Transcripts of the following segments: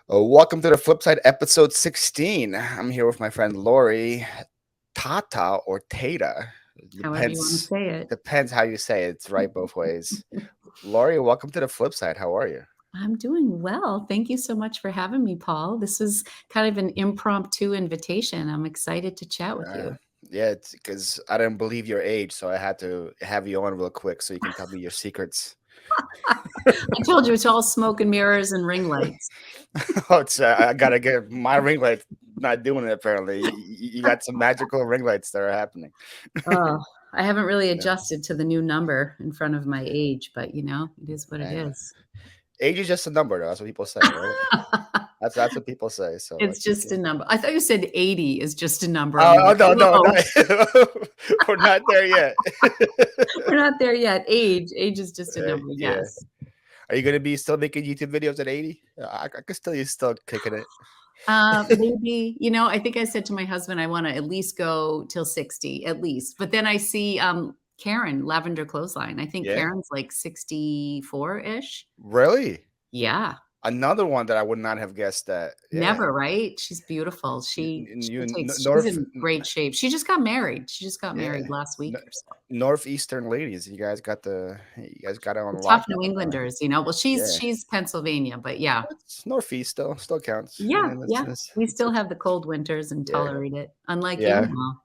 Welcome to the Flip Side, episode 16. I'm here with my friend Lori Tata or Tata. However you want to Depends say it. depends how you say it. It's right both ways. Lori, welcome to the Flip Side. How are you? I'm doing well. Thank you so much for having me, Paul. This was kind of an impromptu invitation. I'm exciid to chat with Uh, you. yeah, it's because I didn't believe your age, so I had to have you on real quick so you can tell me your secrets. I told you it's all smoke and mirrors and ring lights. I gotta get my ring light. Not doing it apparently. You got some magical ring lights that are happening. Oh, I haven't really Yeah. adjusted to the new number in front of my age, but it is what it Yeah. is. Age is just a number, though. That's what people say, right? That's what people say. So It's like you just can. a number. I thought you said 80 is just a number. I'm Oh, like, no, no, whoa, no. We're not there yet. we're not there yet. Age is just a number. Yeah. Yes. Are you gonna be still making YouTube videos at 80? I can still you still kicking it. Maybe, I think I said to my husband, I want to at least go till 60, at least. But then I see Karen, Lavender Clothesline. I think Yeah. Karen's like 64-ish. Really? Yeah. Another one that I would not have guessed that. Yeah. Never, right? She's beautiful. She's North in great shape. She just got married. She just got yeah. married last week N- or so. Northeastern ladies. You guys got it on The lock. tough New Englanders. Well, Yeah. she's Pennsylvania, but yeah. It's northeast still counts. I Yeah, mean, yeah. We still it's have the cold winters and yeah. tolerate it. Unlike you. Yeah. Well,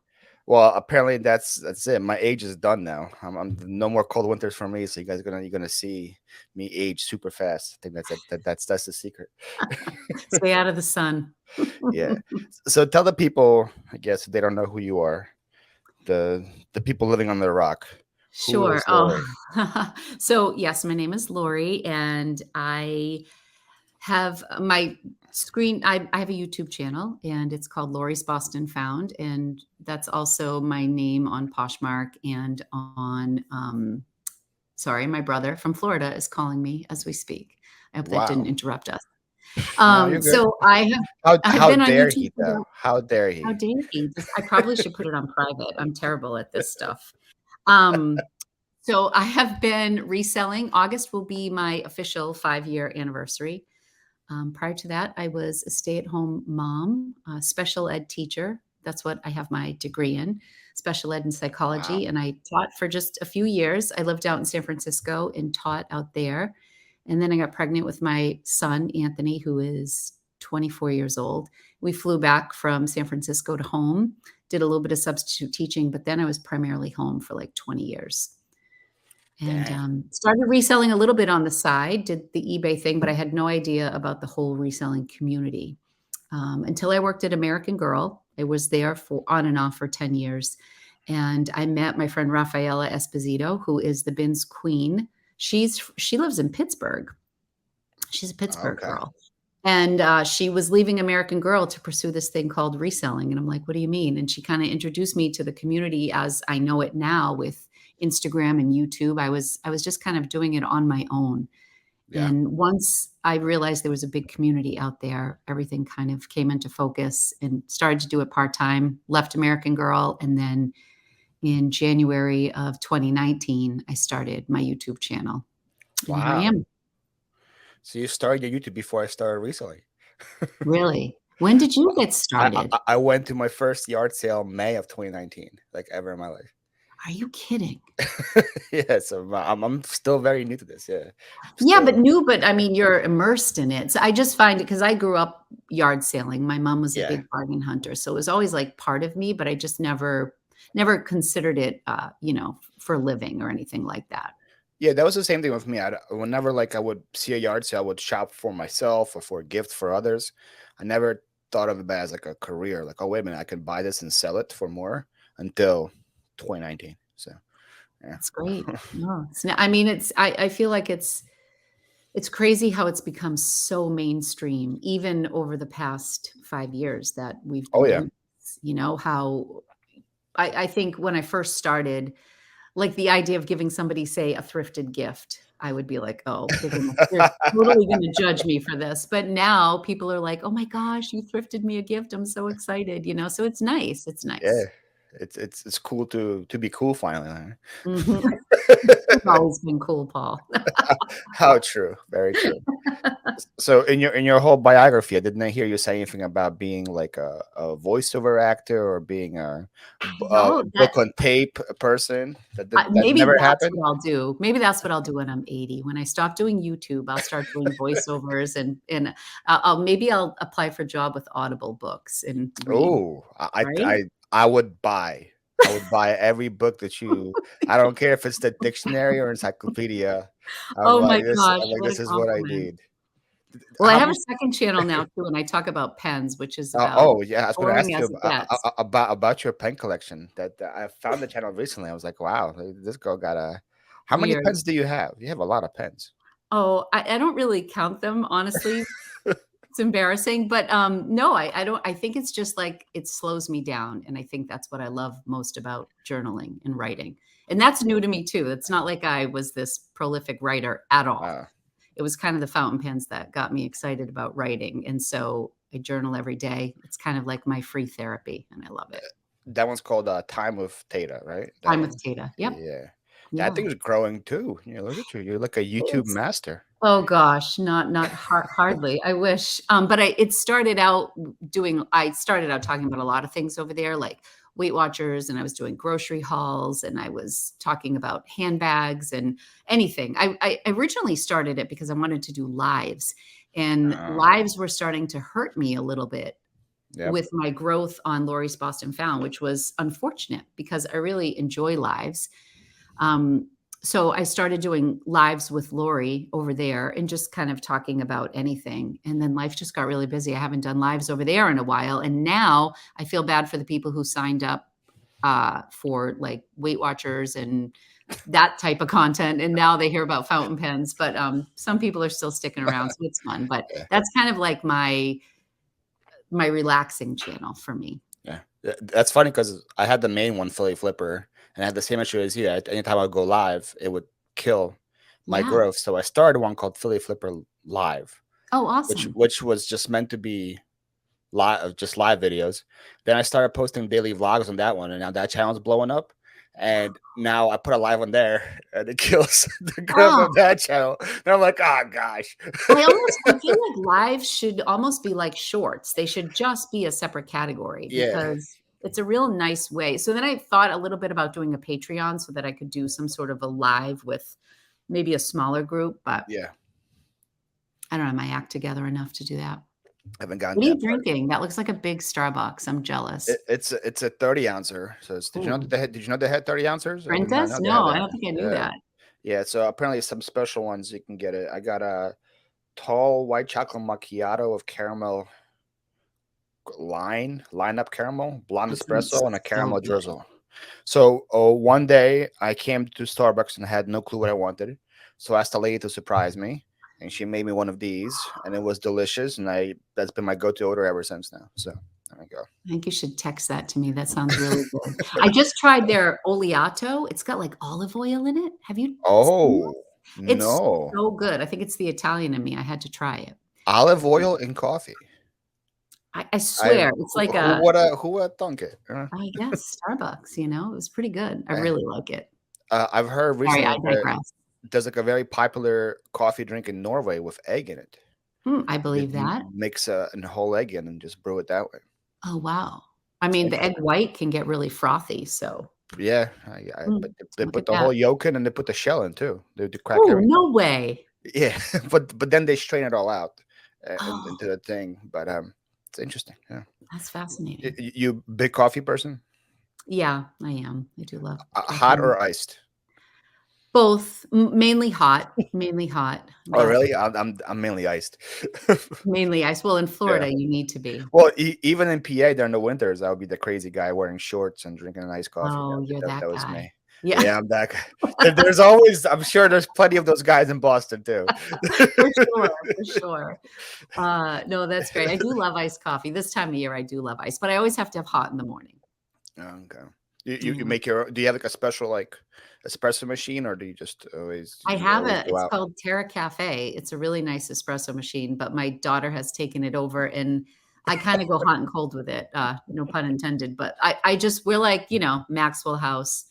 Well, apparently that's it. My age is done now. I'm no more cold winters for me. So you're gonna see me age super fast. I think that's the secret. stay out of the sun. Yeah. So tell the people, I guess, if they don't know who you are, the people living on the rock. Who Sure. is Lori? Oh, so yes, my name is Lori, and I have my screen. I have a YouTube channel, and it's called Lori's Boston Found, and that's also my name on Poshmark and on. Sorry, my brother from Florida is calling me as we speak. I hope that didn't Wow. interrupt us. No, you're good. So I have. I have How been on dare YouTube he for though? How dare how he? dare he? I probably should put it on private. I'm terrible at this stuff. Um, so I have been reselling. August will be my official 5-year anniversary. Prior to that, I was a stay-at-home mom, a special ed teacher. That's what I have my degree in, special ed and Wow. psychology. And I taught for just a few years. I lived out in San Francisco and taught out there. And then I got pregnant with my son, Anthony, who is 24 years old. We flew back from San Francisco to home, did a little bit of substitute teaching, but then I was primarily home for like 20 years. And Dang. started reselling a little bit on the side, did the eBay thing, but I had no idea about the whole reselling community until I worked at American Girl. I was there for on and off for 10 years. And I met my friend Rafaela Esposito, who is the bins queen. She lives in Pittsburgh. She's a Pittsburgh Okay. girl. And she was leaving American Girl to pursue this thing called reselling. And I'm like, what do you mean? And she kind of introduced me to the community as I know it now with Instagram and YouTube. I was just kind of doing it on my own. Yeah. And once I realized there was a big community out there, everything kind of came into focus and started to do it part-time, left American Girl. And then in January of 2019, I started my YouTube channel. And here I Wow. am. So you started your YouTube before I started reselling. Really? When did you get I, started? I went to my first yard sale May of 2019, like ever in my life. Are you kidding? Yeah, so I'm still very new to this. Yeah, Yeah, still. but I mean, you're immersed in it. So I just find it because I grew up yard selling. My mom was a Yeah, big bargain hunter, so it was always like part of me, but I just never considered it, for a living or anything like that. yeah, that was the same thing with me. Whenever like I would see a yard sale, I would shop for myself or for a gift for others. I never thought of it as like a career. Like, oh wait a minute, I could buy this and sell it for more until 2019. So yeah. That's great. No, I mean, I feel like it's crazy how it's become so mainstream, even over the past 5 years that we've Oh been yeah. doing this, how I think when I first started, like the idea of giving somebody, say, a thrifted gift, I would be like, "Oh, they're totally gonna judge me for this." But now people are like, "Oh my gosh, you thrifted me a gift. I'm so excited," so it's nice. It's Yeah. nice. It's cool to be cool finally. Mhm. Huh? You've always been cool, Paul. How true, very true. So in your whole biography, I didn't hear you say anything about being like a voiceover actor or being a No, book that on tape person. That maybe never that's happened. what I'll do. Maybe that's what I'll do when I'm 80. When I stop doing YouTube, I'll start doing voiceovers and I'll apply for a job with Audible books and read, Oh, right? I would buy. I would buy every book that you. I don't care if it's the dictionary or encyclopedia. Oh my gosh, I'm like what a this is what I compliment. need. Well, I How have a many? second channel now too, and I talk about pens, which is about Oh yeah, I was going to boring ask you as it gets. about your pen collection. That I found the channel recently. I was like, wow, this girl got a. How many Weird. pens do you have? You have a lot of pens. Oh, I don't really count them, honestly. It's embarrassing, but, no, I don't I think it's just, like, it slows me down, and I think that's what I love most about journaling and writing, and that's new to me too. It's not like I was this prolific writer at all. Uh, It was kind of the fountain pens that got me excited about writing, and so I journal every day. It's kind of like my free therapy, and I love it. that one's called Time with Tata, right? That Time with one. Tata. Yep. Yeah, that Yeah. thing is growing too. Look at you. You're like a YouTube It's master. Oh gosh, not hardly. I wish, but it started out doing I started out talking about a lot of things over there, like Weight Watchers, and I was doing grocery hauls, and I was talking about handbags and anything. I originally started it because I wanted to do lives, and Uh, lives were starting to hurt me a little bit yep. with my growth on Lori's Boston Found, which was unfortunate because I really enjoy lives. Um, so I started doing lives with Lori over there and just kind of talking about anything. And then life just got really busy. I haven't done lives over there in a while. And now I feel bad for the people who signed up for like Weight Watchers and that type of content. And now they hear about fountain pens, but some people are still sticking around. So it's fun. But Yeah. that's kind of like my relaxing channel for me. Yeah, that's funny because I had the main one, Philly Flipper, and I had the same issue as you. Anytime I would go live, it would kill my Yeah. growth. So I started one called Philly Flipper Live, Oh, awesome. which was just meant to be live, just live videos. Then I started posting daily vlogs on that one, and now that channel's blowing up. And now I put a live on there, and it kills the growth Oh, of that channel. And I'm like, oh gosh. I feel like lives should almost be like shorts. They should just be a separate category Yeah, because it's a real nice way. So then I thought a little bit about doing a Patreon so that I could do some sort of a live with maybe a smaller group, but yeah. I don't have my act together enough to do that. I haven't gotten What to are you that part. drinking? That looks like a big Starbucks. I'm jealous. It's a 30 ouncer. So did you know Ooh. that did you know they had 30 ounces? I did not Princess? know they had No, I that. don't think I knew Yeah. that. Yeah, so apparently some special ones you can get it. I got a tall white chocolate macchiato of caramel line up caramel, blonde That sounds espresso, and a so caramel good. drizzle. So one day I came to Starbucks and had no clue what I wanted. So I asked the lady to surprise me, and she made me one of these, and it was delicious. And I that's been my go-to order ever since now. So there we go. I think you should text that to me. That sounds really good. I just tried their oleato. It's got, like, olive oil in it. Have you seen Oh this? It's no, so good. I think it's the Italian in me. I had to try it. olive oil in coffee. I swear, it's like a Who would thunk it? I guess Starbucks, it was pretty good. I Eh. really like it. I've heard Sorry, I recently that digress. there's like a very popular coffee drink in Norway with egg in it. I They believe that. mix a whole egg in and just brew it that way. Oh, wow. I It's mean, the egg interesting. white can get really frothy, so Yeah, but they look put at the that. whole yolk in and they put the shell in too. They crack Oh, everything. no way. Yeah, but then they strain it all out into Oh, the thing. But it's interesting. Yeah, that's fascinating. you big coffee person? Yeah, I am. I do love Hot caffeine. or iced? Both, mainly hot, Oh, but really? I'm mainly iced. mainly ice. Well, in Yeah. Florida, you need to be. Well, even in PA during the winters, I would be the crazy guy wearing shorts and drinking an iced coffee. Oh, you're That that was guy. me. Yeah, Yeah, I'm that guy. There's always, I'm sure there's plenty of those guys in Boston too. for sure, for sure. No, that's great. I do love iced coffee. This time of year, I do love ice, but I always have to have hot in the morning. Okay. You Yeah. make your, do you have like a special like espresso machine or do you just always, I you have always go it's out? called Terra Cafe. It's a really nice espresso machine, but my daughter has taken it over and I kind of go hot and cold with it. No pun intended, but I just, we're like, Maxwell House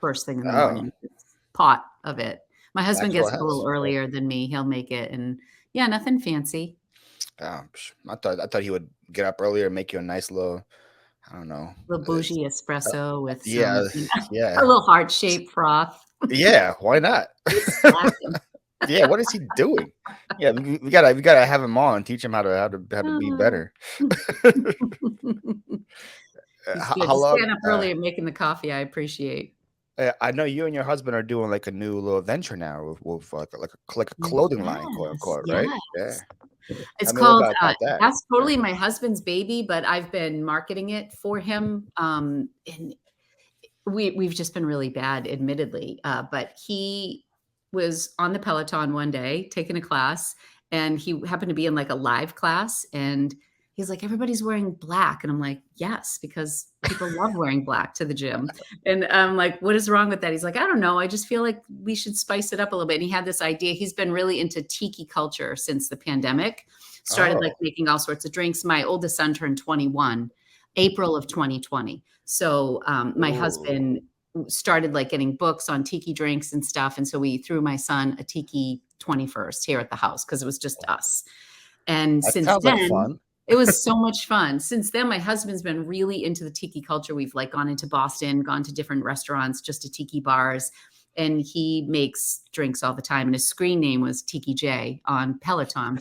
first thing in the Oh, morning. It's pot of it. My husband Maxwell gets up a little House. Okay. earlier than me. He'll make it, and yeah, nothing fancy. I thought he would get up earlier and make you a nice little, I don't know. Little It's, bougie uh, espresso with yeah, some, a yeah, little heart shaped froth. yeah. Why not? He's slacking. Yeah, what is he doing? Yeah, we gotta have him on, teach him how to be better. He's How, good. how Just long? staying up early and making the coffee, I appreciate. I know you and your husband are doing like a new little venture now with like a clothing line, quote Yes, unquote, right? Yeah. yes. It's Tell me a little called, bit about that. that's Yeah. totally my husband's baby, but I've been marketing it for him. And we've just been really bad, admittedly. But he was on the Peloton one day taking a class, and he happened to be in like a live class, and he's like, "Everybody's wearing black," and I'm like, "Yes, because people love wearing black to the gym." And I'm like, "What is wrong with that?" He's like, "I don't know. I just feel like we should spice it up a little bit." And he had this idea. He's been really into tiki culture since the pandemic. Started like Oh, making all sorts of drinks. My oldest son turned 21, April of 2020. So my ooh, husband started like getting books on tiki drinks and stuff. And so we threw my son a tiki 21st here at the house because it was just us. And that since sounds like then, fun. it was so much fun. Since then, my husband's been really into the tiki culture. We've like gone into Boston, gone to different restaurants, just to tiki bars. And he makes drinks all the time. And his screen name was Tiki J on Peloton.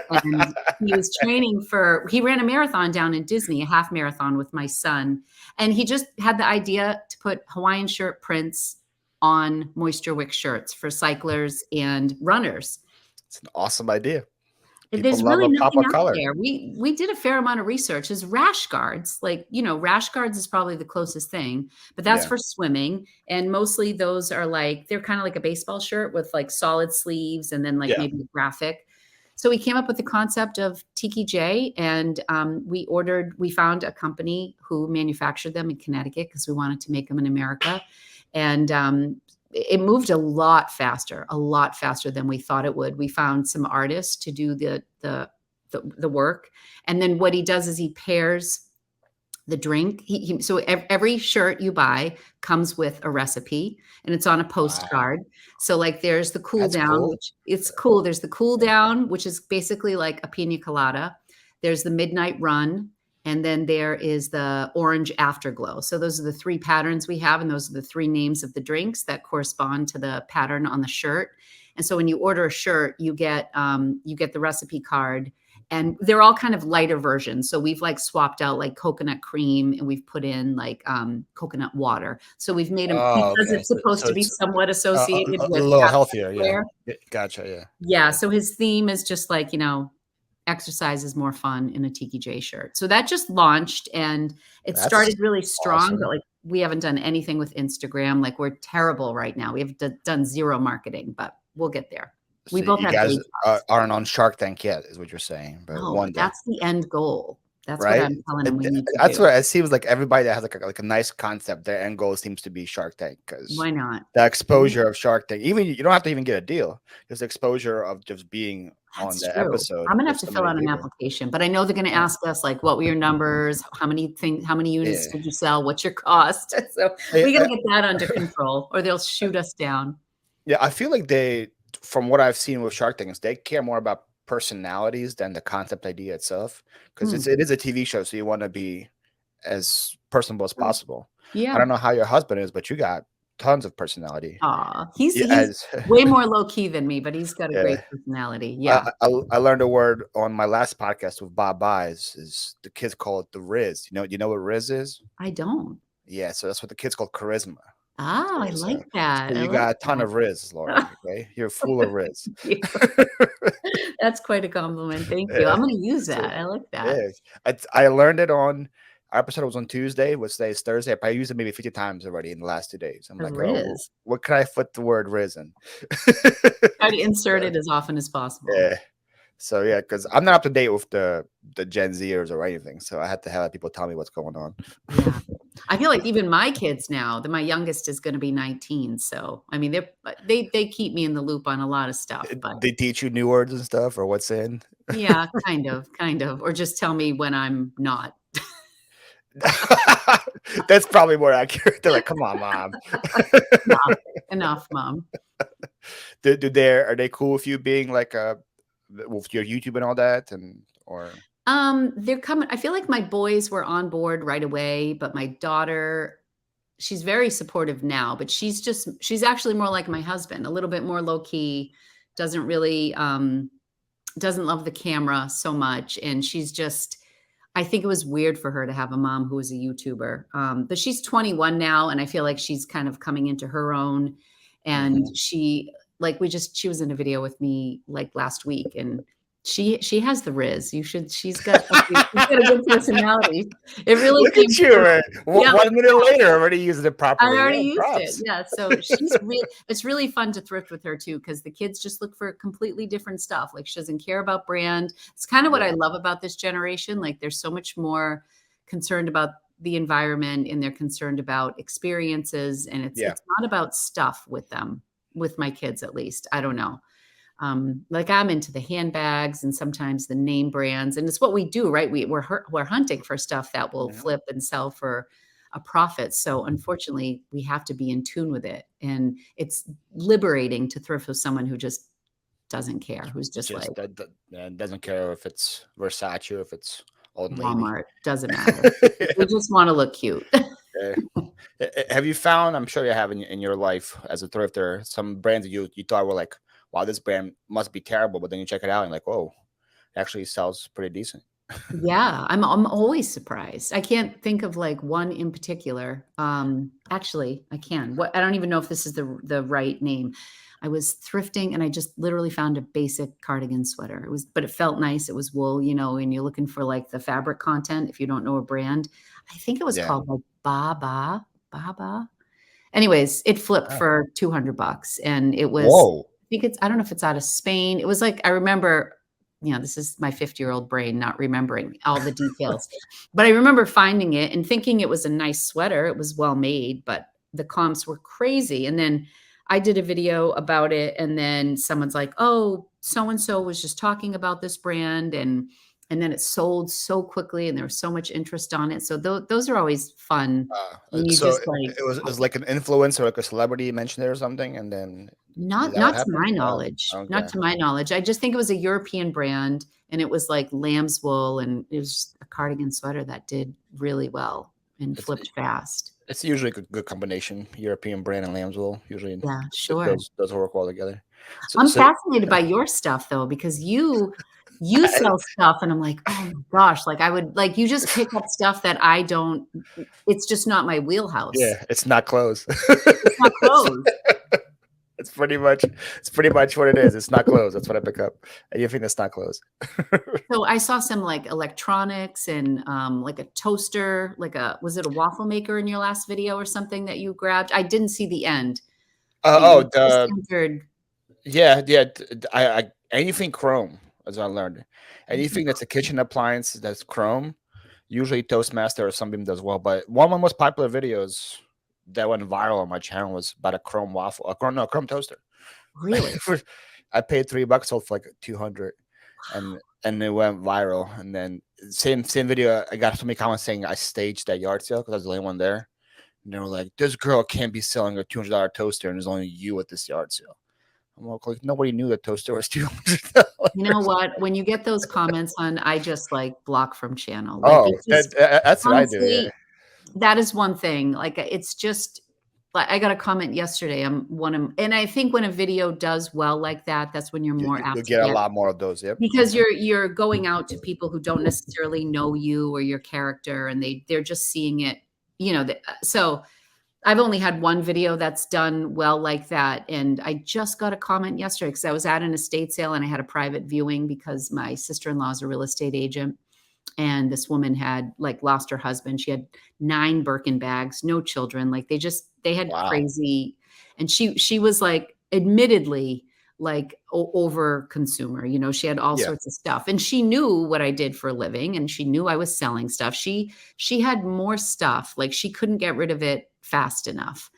And he was training he ran a marathon down in Disney, a half marathon with my son. And he just had the idea to put Hawaiian shirt prints on Moisture Wick shirts for cyclers and runners. It's an awesome idea. People There's love really a pop nothing of out color. there. We did a fair amount of research. Is rash guards, like, rash guards is probably the closest thing, but that's Yeah, for swimming. And mostly those are like, they're kind of like a baseball shirt with like solid sleeves and then like yeah. maybe a graphic. So we came up with the concept of Tiki J, and we found a company who manufactured them in Connecticut because we wanted to make them in America. And it moved a lot faster than we thought it would. We found some artists to do the work, and then what he does is he pairs the drink. So every shirt you buy comes with a recipe, and it's on a Wow, postcard. So like there's the cool that's down, cool. which it's cool. There's the cool Yeah. down, which is basically like a pina colada. There's the midnight run, and then there is the orange afterglow. So those are the three patterns we have, and those are the three names of the drinks that correspond to the pattern on the shirt. And so when you order a shirt, you get the recipe card, and they're all kind of lighter versions. So we've like swapped out like coconut cream, and we've put in like coconut water. So we've made them, Oh, because okay. it's So, supposed so to be it's somewhat associated a with little athletic healthier. Yeah. wear. Gotcha. Yeah. Yeah. Yeah. So his theme is just like, exercise is more fun in a Tiki J shirt. So that just launched, and it That's started really strong, but awesome. like we haven't done anything with Instagram. Like we're terrible right now. We have done zero marketing, but we'll get there. We So both you have guys day jobs. aren't on Shark Tank yet, is what you're saying, but No, one day, that's the end goal. That's what right? I'm telling him we need to That's do. what it seems like. Everybody that has like a nice concept, their end goal seems to be Shark Tank because Why not? the Mhm. exposure of Shark Tank, even you don't have to even get a deal, just the exposure of just being on That's the true. episode I'm gonna with have to so fill many out an people. application, but I know they're gonna Yeah. ask us like, what were your numbers? How many units Yeah. did you sell? What's your cost? So I, we I, gotta get that under control, or they'll shoot us down. yeah, I feel like from what I've seen with Shark Tank, is they care more about personalities than the concept idea itself. Because Hmm. it is a TV show, so you want to be as personable as possible. I Yeah. don't know how your husband is, but you got tons of personality. Aw, he's As way more low key than me, but he's got a great yeah, personality. I, Yeah. I learned a word on my last podcast with Bob Buys. Is the kids call it the rizz? You know what rizz is? I don't. Yeah, so that's what the kids call charisma. Oh, So, I so, like so that. I you like got a ton that. of rizz, Lori. Okay, you're full of rizz. Thank you. That's quite a compliment. Thank you. Yeah. I'm gonna use So, that. I like that. yeah, I learned it on our episode was on Tuesday. What's today is Thursday. I used it maybe 50 times already in the last 2 days. I'm A like, oh, Riz. what can I put the word "riz" in? Try to insert So, it as often as possible. yeah. So yeah, because I'm not up to date with the Gen Zers or anything. So I had to have people tell me what's going on. Yeah. I feel like even my kids now, my youngest is gonna be 19. So I mean, they keep me in the loop on a lot of stuff, but They teach you new words and stuff or what's in. Yeah, kind of, or just tell me when I'm not. That's probably more accurate. They're like, "Come on, mom." Enough, enough, mom. Are they cool with you being like with your YouTube and all that, and or They're coming. I feel like my boys were on board right away, but my daughter, she's very supportive now, but she's actually more like my husband, a little bit more low key, doesn't really doesn't love the camera so much, and she's just I think it was weird for her to have a mom who was a YouTuber. But she's 21 now, and I feel like she's kind of coming into her own. And Mhm. she was in a video with me like last week, and she has the rizz. She's got a good personality. It really Look at came you, through. man. Yeah, 1 minute later, already using it I properly. already Yo, used it. props. Yeah, so it's really fun to thrift with her too, because the kids just look for completely different stuff. Like, she doesn't care about brand. It's kind of what I Yeah, love about this generation. Like, they're so much more concerned about the environment, and they're concerned about experiences, and yeah. it's not about stuff with them, with my kids at least. I don't know. Like, I'm into the handbags and sometimes the name brands, and it's what we do, right? We're hunting for stuff that will Mhm. flip and sell for a profit. So unfortunately, we have to be in tune with it, and it's liberating to thrift with someone who just doesn't care, who's just like Just that doesn't care if it's Versace or if it's Old Navy. Walmart, doesn't matter. We just want to look cute. Yeah. Have you found? I'm sure you have in your life as a thrifter some brands that you thought were like, wow, this brand must be terrible, but then you check it out and like, whoa, it actually sells pretty decent. Yeah, I'm always surprised. I can't think of like one in particular. Actually, I can. What I don't even know if this is the right name. I was thrifting and I just literally found a basic cardigan sweater. But it felt nice. It was wool, and you're looking for like the fabric content if you don't know a brand. I think it was Yeah. called like Baba. Anyways, it flipped Oh. for 200 bucks, and it was Whoa. I don't know if it's out of Spain. It was like, I remember, this is my 50-year-old brain not remembering all the details. But I remember finding it and thinking it was a nice sweater. It was well made, but the comps were crazy. And then I did a video about it, and then someone's like, "Oh, so and so was just talking about this brand," and then it sold so quickly, and there was so much interest on it. So those are always fun when you So just like it was like an influencer, like a celebrity mentioned it or something, and then is not that what not to my happened? Oh, knowledge, not okay. to my knowledge. I just think it was a European brand, and it was like lamb's wool, and it was just a cardigan sweater that did really well and It's flipped fast. it's usually a good combination. European brand and lamb's wool usually Yeah, sure. those work well together. So, I'm so fascinated by your stuff though, because you sell stuff, and I'm like, "Oh my gosh," like, I would like, you just pick up stuff that I don't it's just not my wheelhouse. yeah, it's not clothes. It's not it's, clothes. it's pretty much what it is. It's not clothes. That's what I pick up. Anything that's not clothes. So I saw some like electronics and like a toaster, like was it a waffle maker in your last video or something that you grabbed? I didn't see the end. You just The entered yeah. I anything chrome, as I learned. anything. Anything that's a kitchen appliance that's chrome, usually Toastmaster or Sunbeam does well. But one of my most popular videos that went viral on my channel was about a chrome waffle, a chrome toaster. Really? I paid $3, sold for like 200, and it went viral. And then same video, I got so many comments saying I staged that yard sale because I was the only one there. And they were like, "This girl can't be selling a $200 toaster, and there's only you at this yard sale." I'm like, nobody knew the toaster was You know $200. what? When you get those comments on, I just like block from channel. Like, Oh, it just that's what I do. Yeah, honestly, that is one thing. Like, it's just like, I got a comment yesterday. And I think when a video does well like that, that's when you're more you apt to get a get, lot more of those. Yep. because you're going out to people who don't necessarily know you or your character, and they're just seeing it, so I've only had one video that's done well like that, and I just got a comment yesterday because I was at an estate sale and I had a private viewing because my sister-in-law is a real estate agent, and this woman had like lost her husband. She had 9 Birkin bags, no children. Like, they had Wow. crazy, and she was like, admittedly, like over consumer. She had all Yeah. sorts of stuff, and she knew what I did for a living, and she knew I was selling stuff. She had more stuff. Like, she couldn't get rid of it fast enough.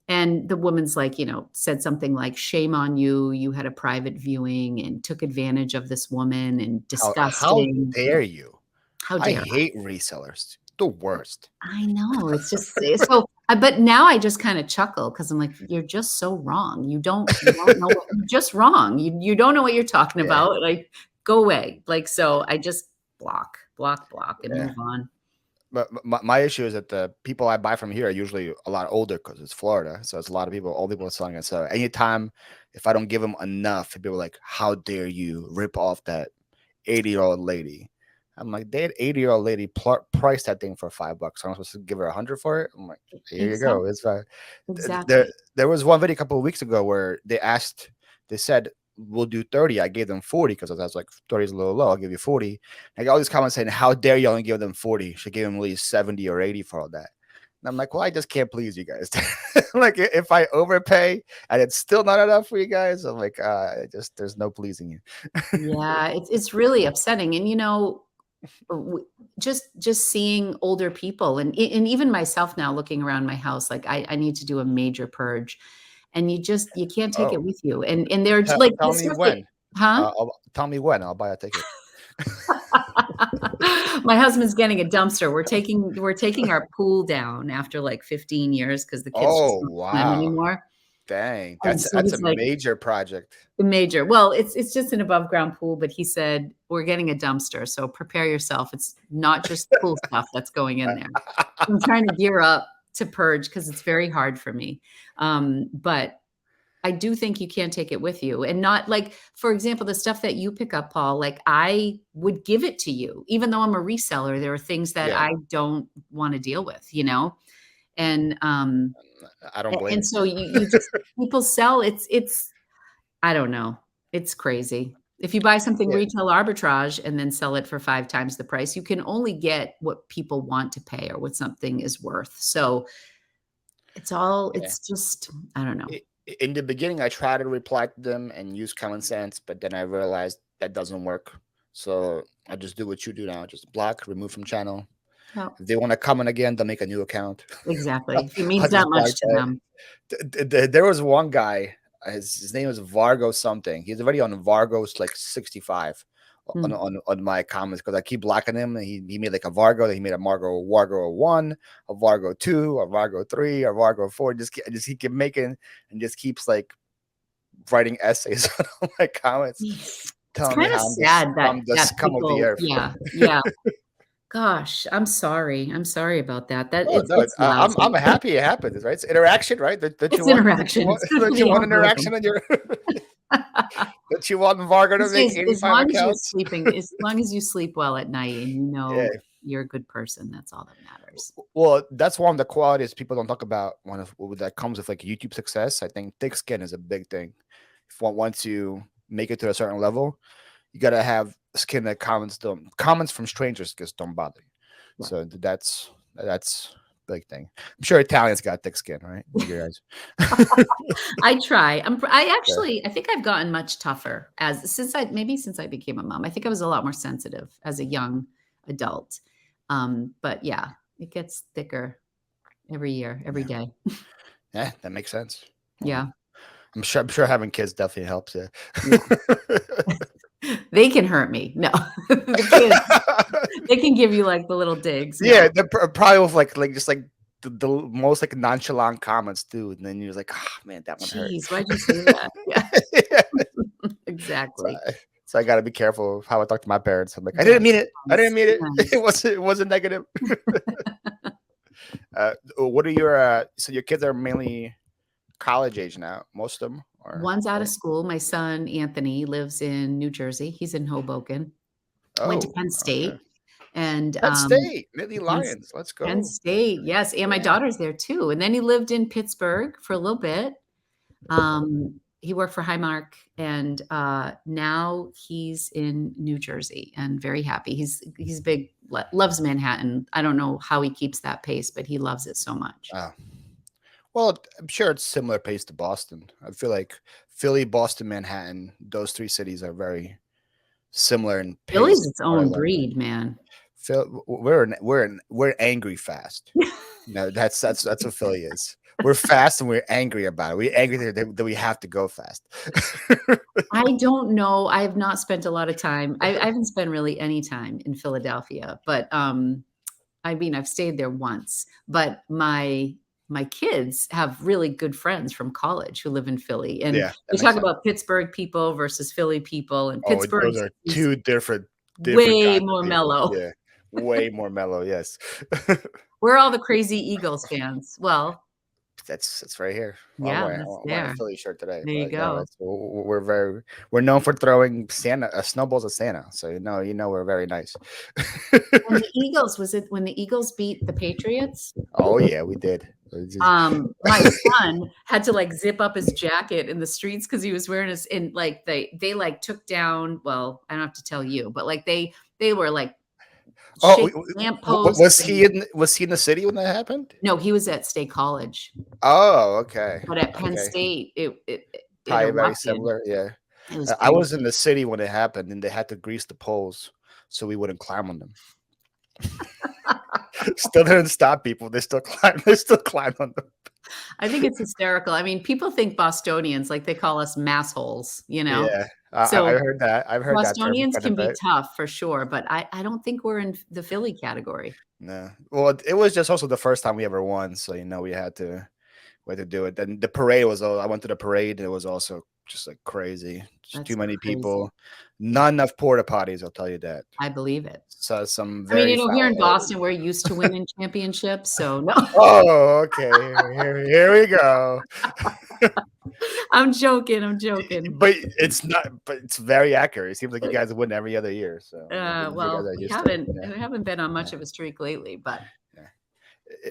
And the woman's like, said something like, shame on you. You had a private viewing and took advantage of this woman and How disgusting. dare you? How I dare I? hate resellers. The worst. I know. It's just so, but now I just kind of chuckle because I'm like, you're just so wrong. You don't know what you're just wrong. You don't know what you're talking Yeah, about. Like, go away. Like, so I just block and yeah. move on. But my issue is that the people I buy from here are usually a lot older because it's Florida. So it's a lot of people, old people selling it. So anytime if I don't give them enough, people are like, how dare you rip off that 80-year-old lady? I'm like, that 80-year-old lady priced that thing for $5. I'm supposed to give her 100 for it. I'm like, here you go. Exactly. It's fine. There, Exactly. there was one video a couple of weeks ago where they said, we'll do 30. I gave them 40 because I was like, 30 is a little low. I'll give you 40. I got all these comments saying, how dare you only give them 40? Should give them at least 70 or 80 for all that. And I'm like, well, I just can't please you guys. Like, if I overpay and it's still not enough for you guys, I'm like, there's no pleasing you. Yeah, it's really upsetting. And just seeing older people and even myself now looking around my house, like I need to do a major purge, and you can't take it Oh, with you. And they're like tell the me stuff that, when. huh? Tell me when. I'll buy a ticket. My husband's getting a dumpster. We're taking our pool down after like 15 years because the kids just Oh, don't swim wow. anymore. Dang. And so That's a he's like, major project. major. Well, it's just an above ground pool, but he said we're getting a dumpster, so prepare yourself. It's not just pool stuff that's going in there. I'm trying to gear up to purge because it's very hard for me. But I do think you can't take it with you, and not like, for example, the stuff that you pick up, Paul. Like I would give it to you, even though I'm a reseller. There are things that Yeah, I don't want to deal with, and I don't blame and you. so you just people sell. It's I don't know. It's crazy. If you buy something Yeah, retail arbitrage and then sell it for 5 times the price, you can only get what people want to pay or what something is worth. So yeah. it's just, I don't know. I- In the beginning, I tried to reply to them and use common sense, but then I realized that doesn't work. So I just do what you do now: just block, remove from channel. Well, If they want to comment again, they'll make a new account. exactly. If it I'll means that just block much to that. them. There was one guy. His name was Vargo something. He's already on Vargo's like 65 Hmm. on my comments because I keep blocking him. And he made like a Vargo. Then he made a Vargo 1, a Vargo 2, a Vargo 3, a Vargo 4. He keep making and just keeps like writing essays on all my comments, Jeez. It's telling me kind of how sad I'm the that scum of the people, earth. yeah, yeah. Gosh, I'm sorry. I'm sorry about that. That Oh no, it's lousy. I'm happy it happens, right? It's interaction, right? That you It's want interaction. It's good for that you the want algorithm. interaction on your that you want Vargo to This make is as 85 long as you're accounts. sleeping, as long as you sleep well at night and you Yeah. know you're a good person, that's all that matters. Well, that's one of the qualities people don't talk about that comes with like YouTube success. I think thick skin is a big thing. If one wants to make it to a certain level, you gotta have skin that comments from strangers just don't bother you. Right. So that's a big thing. I'm sure Italians got thick skin, right? You guys. I try. Yeah. I think I've gotten much tougher since I became a mom. I think I was a lot more sensitive as a young adult. But yeah, it gets thicker every year, every Yeah. day. Yeah, that makes sense. Well, Yeah. I'm sure having kids definitely helps. Yeah. Yeah. They can hurt me. No. The kids, they can give you like the little digs. Yeah, No. they're probably with like just like the most like nonchalant comments too, and then you're like, oh man, that one hurt. Jeez, why'd you say that? Yeah, Yeah. So, exactly. so I got to be careful of how I talk to my parents. I'm like, I didn't Yes, mean it. I didn't nice, mean it. nice. It wasn't negative. What are your so your kids are mainly college age now, most of them, or One's out of right? school. My son, Anthony, lives in New Jersey. He's in Hoboken. Went to Oh, Penn okay. State and, Penn State, Nittany Penn Lions. Let's Penn go. State, yes, and my Yeah. daughter's there too, and then he lived in Pittsburgh for a little bit. He worked for Highmark, and, now he's in New Jersey and very happy. He's big, loves Manhattan. I don't know how he keeps that pace, but he loves it so much. Oh. Well, I'm sure it's similar pace to Boston. I feel like Philly, Boston, Manhattan, those three cities are very similar in Philly's pace. its What I own learned. breed, man. We're angry fast. No, that's what Philly is. We're fast and we're angry about it. We're angry that we have to go fast. I don't know. I have not spent a lot of time. I haven't spent really any time in Philadelphia, but I mean, I've stayed there once. But my kids have really good friends from college who live in Philly, and Yeah, that they makes talk sense. about Pittsburgh people versus Philly people, and Oh, Pittsburgh those are is two different way kinds of more people. mellow. Yeah, way more mellow. Yes. We're all the crazy Eagles fans. Well, That's right here. Well, yeah, that's I'm wearing a there. Philly shirt today, There you but no, go. it's we're known for throwing Santa snowballs at Santa, so we're very nice. And the Eagles, was it when the Eagles beat the Patriots? Oh yeah, we did. My son had to like zip up his jacket in the streets because he was wearing his in like they like took down. Well, I don't have to tell you, but like they were like Oh, shaking lampposts. And, was he in the city when that happened? no, he was at State College, Oh, okay, but at Penn okay. State, it Probably very erupted. similar. Yeah, It was I was in crazy. the city when it happened, and they had to grease the poles so we wouldn't climb on them. Still didn't stop people. They still climb. They still climb on them. I think it's hysterical. I mean, people think Bostonians like they call us massholes, you know. Yeah, I So heard that. I've heard that term Bostonians quite a can be bit. tough for sure, but I don't think we're in the Philly category. No, well, it was just also the first time we ever won, so we had to do it. Then the parade was. I went to the parade. It was also just like crazy. Just too That's many crazy. people. Not enough porta potties. I'll tell you that. I believe it. So some I mean, very here foul in areas. Boston, we're used to winning championships, so no. Oh, okay. Here we go. I'm joking, I'm joking. But it's not. But it's very accurate. It seems like you guys win every other year. So you guys Well, are we used to it. haven't been on Yeah, much of a streak lately, but yeah.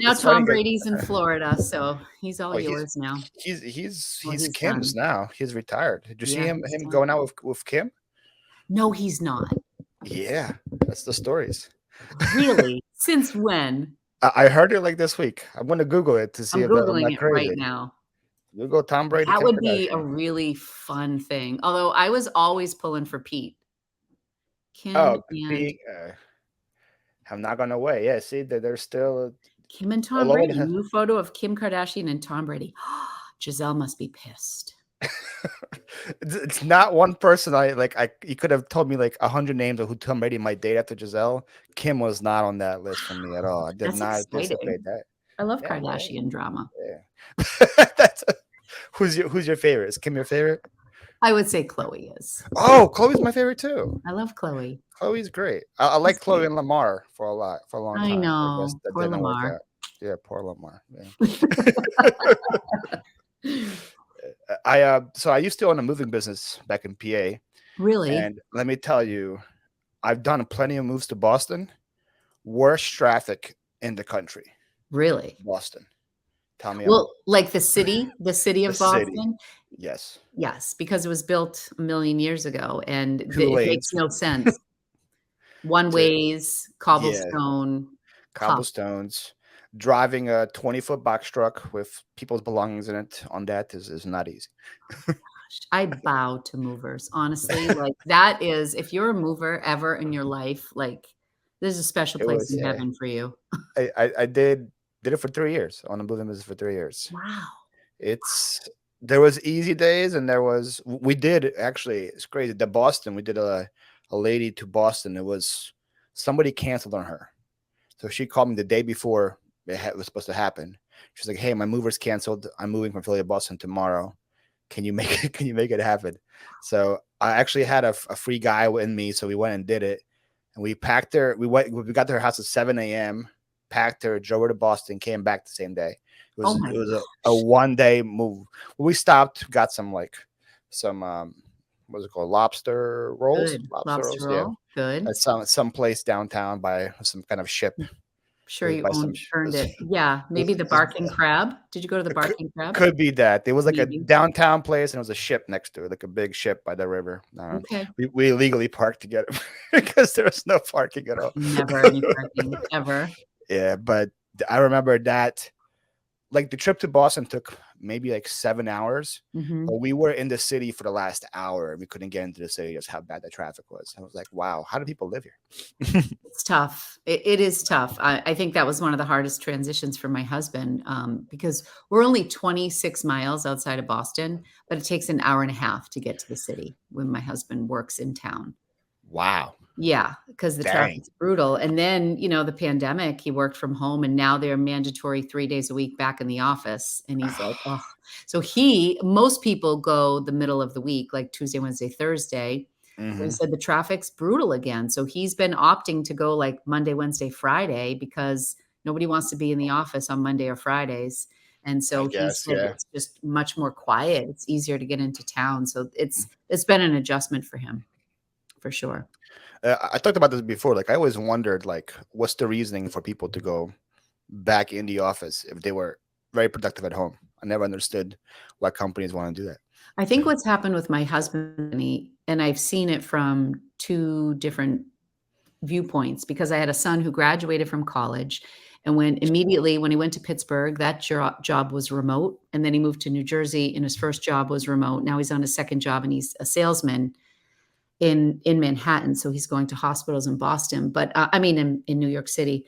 now It's funny Tom because Brady's in Florida, so he's all oh, yours now. Well, he's he's Kim's done. now. He's retired. Did you see Yeah, he's him done. going out with Kim? No, he's not. Yeah, that's the stories. Really? Since when? I heard it like this week. I'm gonna Google it to see I'm if I'm Googling not it right crazy. now. Google Tom Brady, That Kim would be a Kardashian. really fun thing. Although I was always pulling for Pete. Kim Oh, and being have not gone away. Yeah, see that they're still Kim and Tom all over Brady. the. New photo of Kim Kardashian and Tom Brady. Giselle must be pissed. It's not one person. You could have told me like 100 names of who Tom Brady might date after Giselle. Kim was not on that list for me at all. I did That's not exciting. anticipate that. I love Yeah, yeah, Kardashian drama. yeah. That's who's your favorite? Is Kim your favorite? I would say Chloe is. Oh, Chloe's my favorite too. I love Chloe. Chloe's great. I She's like Chloe cute. and Lamar for a long I time. I guess know. that Poor didn't work Lamar. out. Yeah, poor Lamar. Yeah. I used to own a moving business back in PA, Really? and let me tell you, I've done plenty of moves to Boston. Worst traffic in the country, Really? Boston. Tell me I'm Well, like the city the of city. Boston? Yes, Yes, because it was built a million years ago and two it makes lanes. no sense. One To ways, yeah, cobblestone, tough. cobblestones. Driving a 20-foot box truck with people's belongings in it on that is not easy. I bow to movers, honestly. Like that is, if you're a mover ever in your life, like there's a special It place was in yeah. heaven for you. I did it for 3 years. On a moving business for 3 years. Wow. It's there was easy days and there was we did actually it's crazy. The Boston we did a lady to Boston. It was somebody canceled on her, so she called me the day before was supposed to happen. She's like, "Hey, my mover's canceled. I'm moving from Philly to Boston tomorrow. Can you make it? Can you make it happen?" So I actually had a free guy with me, so we went and did it. And we packed her. We got to her house at 7 a.m. Packed her, drove her to Boston, came back the same day. Oh my It was a gosh. 1 day move. We stopped, got some what's it called? Good. Lobster Lobster rolls, yeah. roll. Good. At some place downtown by some kind of ship. It Sure was you by some owned earned it. Yeah, maybe the it barking crab. Did you go to the it could, barking crab? could be that. There was like a Maybe. downtown place and it was a ship next to it, like a big ship by the river. Okay. We illegally parked to get it because there was no parking at all. Never any parking ever. Yeah, but I remember that like the trip to Boston took maybe like 7 hours, Mhm. but we were in the city for the last hour. We couldn't get into the city, just how bad the traffic was. I was like, wow, how do people live here? It's tough. It is tough. I think that was one of the hardest transitions for my husband, because we're only 26 miles outside of Boston, but it takes an hour and a half to get to the city when my husband works in town. Wow. Yeah, because the Dang. traffic's brutal, and then, the pandemic, he worked from home, and now they're mandatory 3 days a week back in the office, and he's like, "Ugh." So most people go the middle of the week, like Tuesday, Wednesday, Thursday, but he Hmm. said the traffic's brutal again, so he's been opting to go, like, Monday, Wednesday, Friday because nobody wants to be in the office on Monday or Fridays, and I so he guess, said yeah. it's just much more quiet, it's easier to get into town, so it's been an adjustment for him, for sure. I talked about this before. Like, I always wondered, like, what's the reasoning for people to go back in the office if they were very productive at home? I never understood why companies want to do that. I think what's happened with my husband and I've seen it from 2 different viewpoints because I had a son who graduated from college and when he went to Pittsburgh, that job was remote, and then he moved to New Jersey and his first job was remote. Now he's on his second job and he's a salesman in Manhattan, so he's going to hospitals in Boston, but, I mean, in New York City.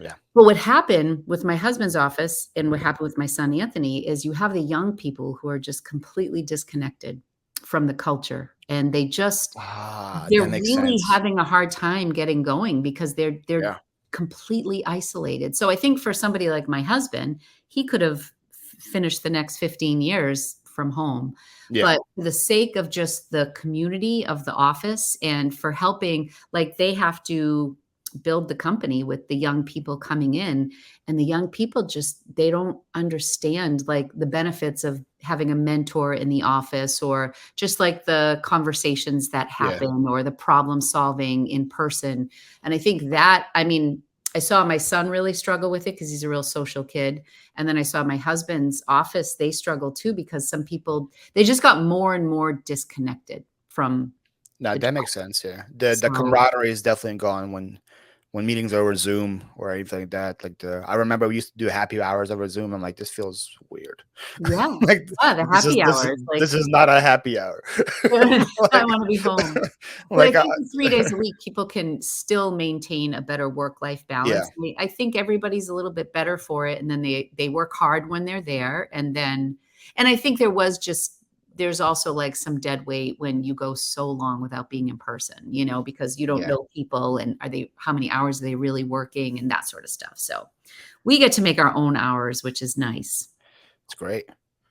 Yeah. But what happened with my husband's office and what happened with my son Anthony is you have the young people who are just completely disconnected from the culture, and Ah, they're that makes really sense. having a hard time getting going because they're Yeah. completely isolated. So I think for somebody like my husband, he could have finished the next 15 years from home. Yeah. But for the sake of just the community of the office and for helping, like they have to build the company with the young people coming in, and the young people just they don't understand like the benefits of having a mentor in the office or just like the conversations that Yeah. happen or the problem solving in person. And I think that, I mean, I saw my son really struggle with it because he's a real social kid. And then I saw my husband's office, they struggle too because some people, they just got more and more disconnected from No, the that job. makes sense. Yeah. The So, camaraderie is definitely gone when meetings are over Zoom or anything like that. Like I remember we used to do happy hours over Zoom. I'm like, this feels weird. yeah. Like Yeah, the this is happy this is hours, like, this is not a happy hour. I like wanna be home. But I like think the 3 days a week, people can still maintain a better work-life yeah, balance. I think everybody's a little bit better for it, and then they work hard when they're there, and I think there's also, like, some dead weight when you go so long without being in person, because you don't yeah, know people and how many hours are they really working and that sort of stuff, so we get to make our own hours, which is nice. it's great.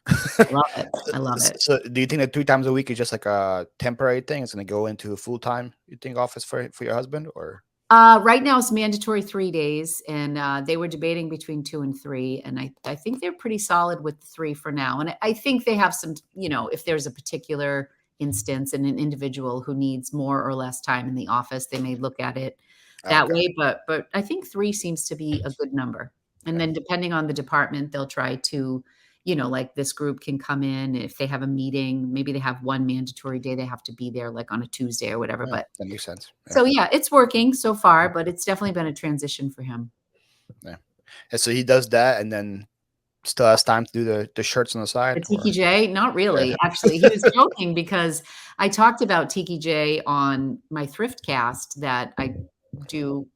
I love it. I love it. So, do you think that 3 times a week is just like a temporary thing? It's going to go into a full time, you think, office for your husband, or Right now it's mandatory 3 days, and, they were debating between 2 and 3, and I think they're pretty solid with the 3 for now, and I think they have some if there's a particular instance and an individual who needs more or less time in the office, they may look at it that okay, way, but I think 3 seems to be a good number, and yeah, then depending on the department, they'll try to like this group can come in if they have a meeting, maybe they have 1 mandatory day they have to be there, like, on a Tuesday or whatever, yeah, but that makes sense. Yeah, so, yeah, it's working so far, but it's definitely been a transition for him. yeah. And so he does that, and then still has time to do the shirts on the The side, Tiki or J? Not yeah, really, actually. He was joking because I talked about Tiki J on my thrift cast that I do,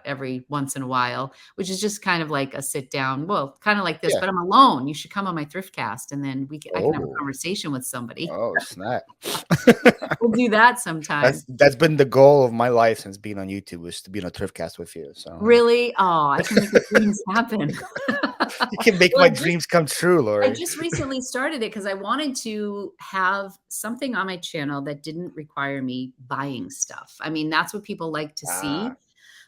every once in a while, which is just kind of like a sit down, well, kinda like this, yeah. but I'm alone. You should come on my thrift cast, and then I can have a Oh, conversation with somebody. oh, snap. We'll do that sometime. That's been the goal of my life since being on YouTube, was to be on a Thriftcast with you. So Really? Oh, I can make your dreams happen. you can make Well, my dreams come true, I Lori. just recently started it because I wanted to have something on my channel that didn't require me buying stuff. I mean, that's what people like to Ah, see,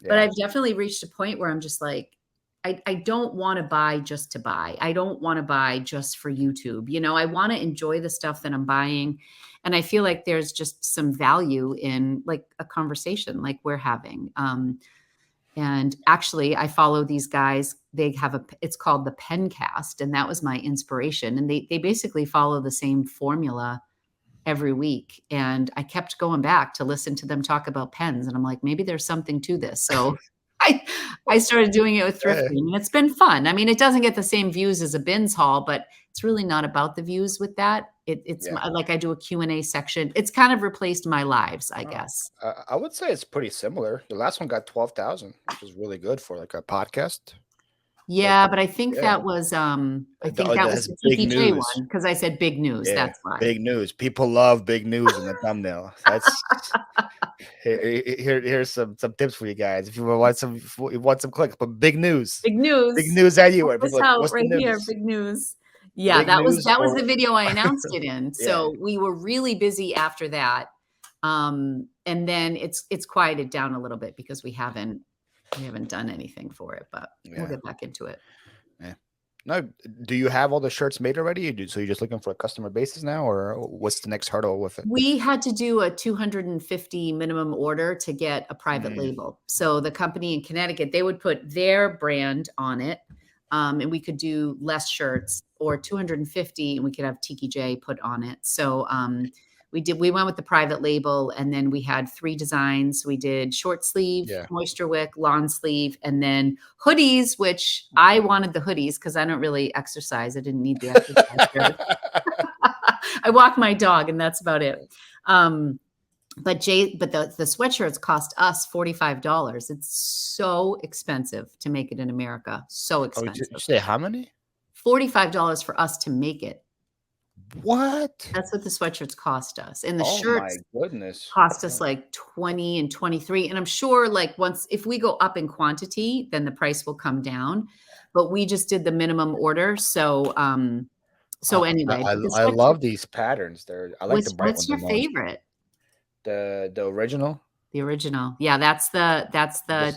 but yeah, I've definitely reached a point where I'm just like, I don't wanna buy just to buy. I don't wanna buy just for YouTube, I wanna enjoy the stuff that I'm buying, and I feel like there's just some value in, like, a conversation like we're having, and actually, I follow these guys. They have it's called the Pencast, and that was my inspiration. And they basically follow the same formula every week. And I kept going back to listen to them talk about pens. And I'm like, maybe there's something to this. So I I started doing it with Yeah. thrifting, and it's been fun. I mean, it doesn't get the same views as a bins haul, but it's really not about the views with that. It's Yeah. my, like I do a Q&A section. It's kind of replaced my lives, I Oh, guess. I would say it's pretty similar. The last one got 12,000, which is really good for like a podcast. But Yeah, but I think yeah, that was, I think that was that's the big Tiki J news. one because I said big news, Yeah, that's why. big news. People love big news in the thumbnail. That's here's some tips for you guys. If you want some clicks, but Big big news. news Check anywhere. this People are like, out what's the right here, news? big news. Yeah, Big news that was the or video I announced it in. yeah, So we were really busy after that. And then it's quieted down a little bit because we haven't done anything for it, but we'll yeah, get back into it. yeah. No, do you have all the shirts made already? So you're just looking for a customer basis now, or what's the next hurdle with it? We had to do a 250 minimum order to get a private Mm, label. So the company in Connecticut, they would put their brand on it. And we could do less shirts or 250 and we could have Tiki J put on it. So we went with the private label and then we had 3 designs. We did short sleeve, yeah. moisture wick, lawn sleeve, and then hoodies, which I wanted the hoodies because I don't really exercise. I didn't need the exercise shirt. I walk my dog and that's about it. But the sweatshirts cost us $45. It's so expensive to make it in America. So Oh, did you expensive. say how many? $45 for us to make it. What? That's what the sweatshirts cost us. And the Oh my shirts goodness. cost us Oh, like 20 and 23. And I'm sure like if we go up in quantity, then the price will come down. But we just did the minimum order. So anyway, but the I sweatshirt, love these patterns. I like the bright what's ones the your most. favorite? The original, The original. Yeah, that's the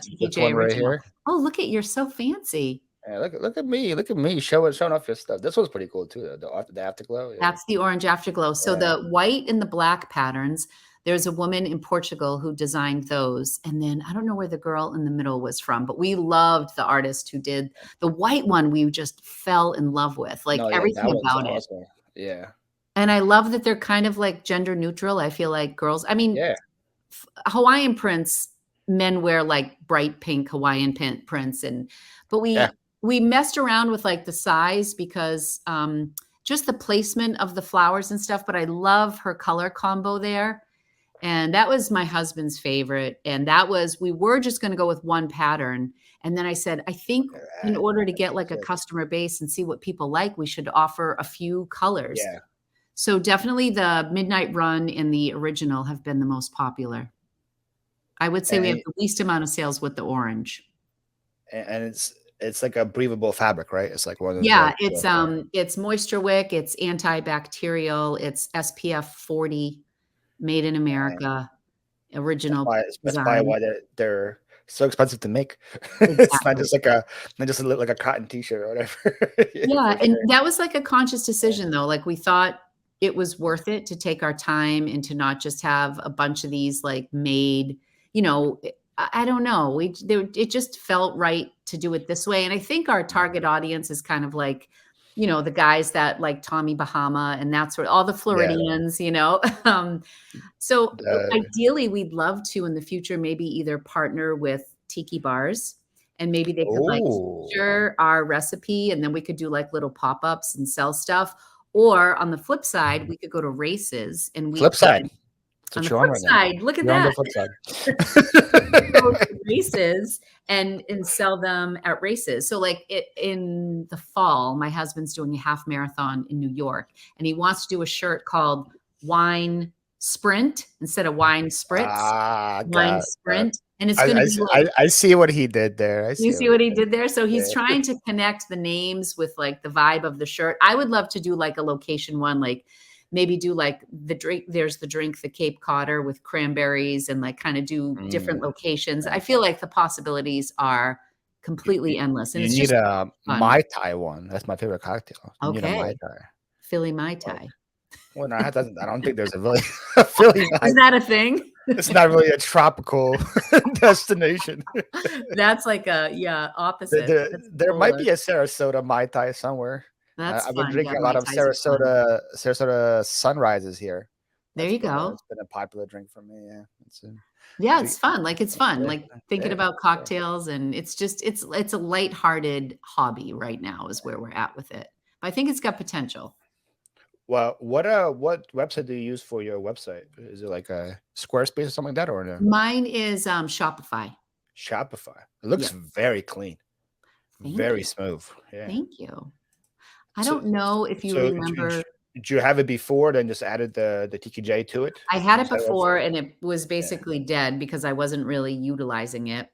Tiki this J one right original. here. Oh, look at you're so fancy. Yeah, look at me, showing off your stuff. This one's pretty cool too. The afterglow. Yeah, That's the orange afterglow. So yeah. the white and the black patterns, there's a woman in Portugal who designed those. And then I don't know where the girl in the middle was from, but we loved the artist who did the white one. We just fell in love with like No, yeah, everything that one's about it. awesome. Yeah, And I love that they're kind of like gender neutral. I feel like girls, I mean, yeah, Hawaiian prints, men wear like bright pink Hawaiian prints, but yeah. we messed around with like the size because just the placement of the flowers and stuff. But I love her color combo there, and that was my husband's favorite. And that was we were just going to go with one pattern, and then I said I think in order to get That's like a sick. customer base and see what people like, we should offer a few colors. Yeah, So definitely the Midnight Run and the original have been the most popular. I would say we have and the least amount of sales with the orange. and it's like a breathable fabric, right? It's like one of those Yeah, like yeah. it's moisture wick, it's antibacterial, it's SPF 40, made in America, original That's probably design. why they're so expensive to make. It's not Exactly. just like a not just like a cotton t-shirt or whatever. Yeah, Yeah, for and sure. that was like a conscious decision though, like we thought it was worth it to take our time and to not just have a bunch of these like made, I don't know, it just felt right to do it this way, and I think our target audience is kind of like, the guys that like Tommy Bahama and that's where all the Yeah. Floridians, so The ideally we'd love to in the future maybe either partner with tiki bars and maybe they could like oh, feature our recipe and then we could do like little pop-ups and sell stuff. Or on the flip side, we could go to races and we flip side. could That's on what the you're on flip right now. side, look at You're on the that. flip side. Go to races and sell them at races. So like in the fall, my husband's doing a half marathon in New York and he wants to do a shirt called Wine Sprint instead of Wine Spritz, Ah, Wine God. Sprint. And it's going to be like I see what he did there. I you see see what he what he did. did there? So he's Yeah. trying to connect the names with like the vibe of the shirt. I would love to do like a location one, like maybe do like the drink. There's the drink, the Cape Codder with cranberries and like kind of do different Mm, locations. I yeah. feel like the possibilities are completely endless and You it's need just a fun. Mai Tai one. That's my favorite cocktail. You need a Mai Okay. Tai. Philly Mai Well, Tai. well, no, I don't think there's a really a Philly Is Mai. that a thing? It's not really a tropical destination. That's like yeah, opposite. That's There might polar. be a Sarasota Mai Tai somewhere. That's I've been fun. Yeah, drinking a lot Mai of Tais are fun. Sarasota sunrises here. There you It's go. been a popular drink for me. Yeah, Yeah, Be- it's fun. Like it's fun. Yeah, Like thinking yeah. about cocktails and it's just it's a lighthearted hobby right now is where we're at with it. But I think it's got potential. Well, what website do you use for your website? Is it like a Squarespace or something like that, or no? Mine is Shopify. Shopify? It looks Yep. very clean, Thank very you. smooth. Yeah. Thank you. I So, don't know if you remember. did you have it before, then just added the Tiki J to it? I had You it said before website. and it was Yeah. basically dead because I wasn't really utilizing it.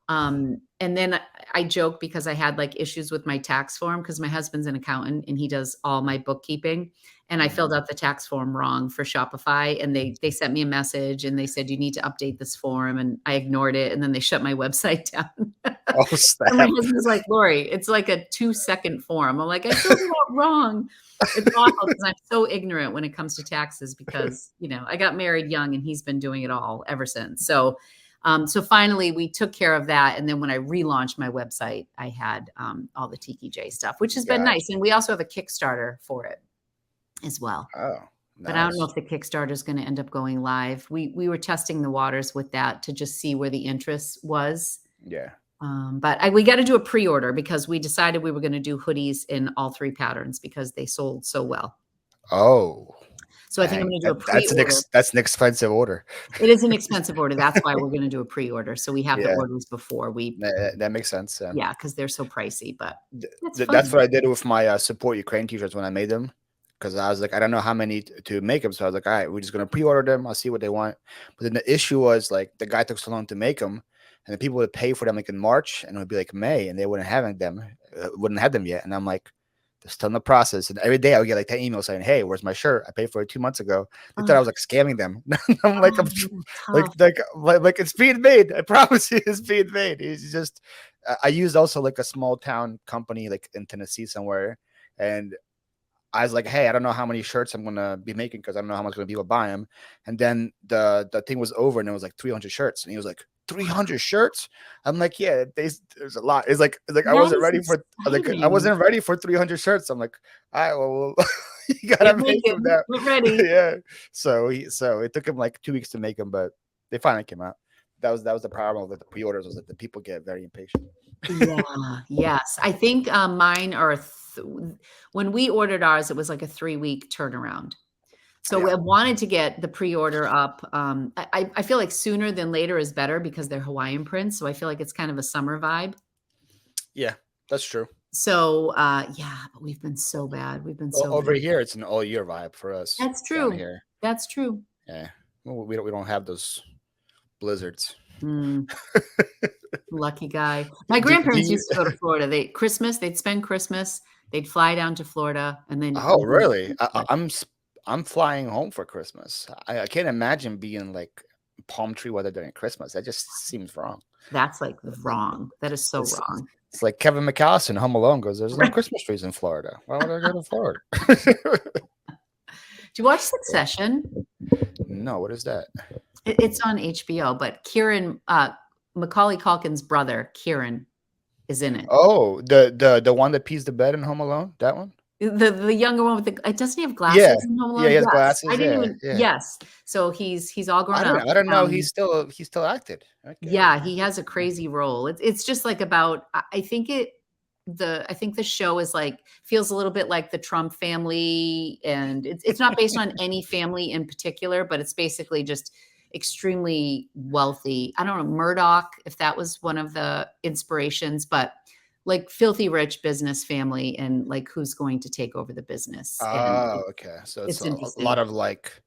And then I joke because I had like issues with my tax form because my husband's an accountant and he does all my bookkeeping. And I filled Mhm. out the tax form wrong for Shopify. And they sent me a message and they said, you need to update this form. And I ignored it. And then they shut my website down. Oh And my snap! husband's like, Lori, it's like a 2-second form. I'm like, I filled it out wrong. It's awful because I'm so ignorant when it comes to taxes because, I got married young and he's been doing it all ever since. So finally we took care of that. And then when I relaunched my website, I had all the Tiki J stuff, which has been Gotcha. nice. And we also have a Kickstarter for it as well. Oh, But I don't know nice. if the Kickstarter is going to end up going live. We were testing the waters with that to just see where the interest was. Yeah. But we got to do a pre-order because we decided we were going to do hoodies in all 3 patterns because they sold so well. Oh, So I think I'm dang. going to do a That's pre-order. that's an expensive order. It is an expensive order. That's why we're going to do a pre-order. So we have the Yeah, orders before we, that makes sense. yeah, because they're so pricey, but it's That's fun. what I did with my support Ukraine t-shirts when I made them, because I was like, I don't know how many to make them, so I was like, all right, we're just gonna pre-order them. I'll see what they want. But then the issue was like the guy took so long to make them, and the people would pay for them like in March, and it would be like May, and they wouldn't have them yet. And I'm like, they're still in the process. And every day I would get like 10 emails saying, "Hey, where's my shirt? I paid for it 2 months ago." They thought I Oh, was like scamming them. I'm like, oh, like, tough. like it's being made. I promise you, it's being made. It's just I used also like a small town company like in Tennessee somewhere, and I was like, hey, I don't know how many shirts I'm gonna be making because I don't know how much gonna people buy them. And then the thing was over, and it was like 300 shirts, and he was like, 300 shirts. I'm like, yeah, there's a lot. It's like I That wasn't is ready for I exciting. wasn't ready for 300 shirts. I'm like, all right, well, you Get gotta make them making. now. Get ready. Yeah. So it took him like 2 weeks to make them, but they finally came out. That was the problem with the pre-orders, was that the people get very impatient. Yeah, yes. I think, mine are when we ordered ours, it was like a 3-week turnaround. So Yeah. I wanted to get the pre-order up. I feel like sooner than later is better because they're Hawaiian prints, so I feel like it's kind of a summer vibe. Yeah, that's true. So, yeah, but we've been so bad. We've been so Over bad. here, it's an all year vibe for us That's down true. here. That's true. Yeah, well, we don't have those blizzards. Mm, lucky guy. My Do grandparents you? used to go to Florida. They'd spend Christmas, they'd fly down to Florida, and then Oh, really? yeah. I'm flying home for Christmas. I can't imagine being like palm tree weather during Christmas. That just seems wrong. That's, like, Like wrong. That is so it's wrong. it's like Kevin McAllister in Home Alone goes, "There's no Right. Christmas trees in Florida. Why would I go to Florida?" Do you watch Succession? No, what is that? It's on HBO, but Macaulay Culkin's brother, Kieran, is in it. Oh, the one that pees the bed in Home Alone. That one. The younger one with doesn't he have Yeah, glasses in Home yeah, Alone? he has Yes. I glasses. didn't Yeah, even yeah. yes. So he's all grown up. I don't know. He's still acted. Okay. Yeah, he has a crazy role. It's just like about I think the show is like feels a little bit like the Trump family, and it's not based on any family in particular, but it's basically just extremely wealthy. I don't know, Murdoch, if that was one of the inspirations, but like filthy rich business family and like who's going to take over the business. And Oh, okay. So it's it's a interesting. lot of like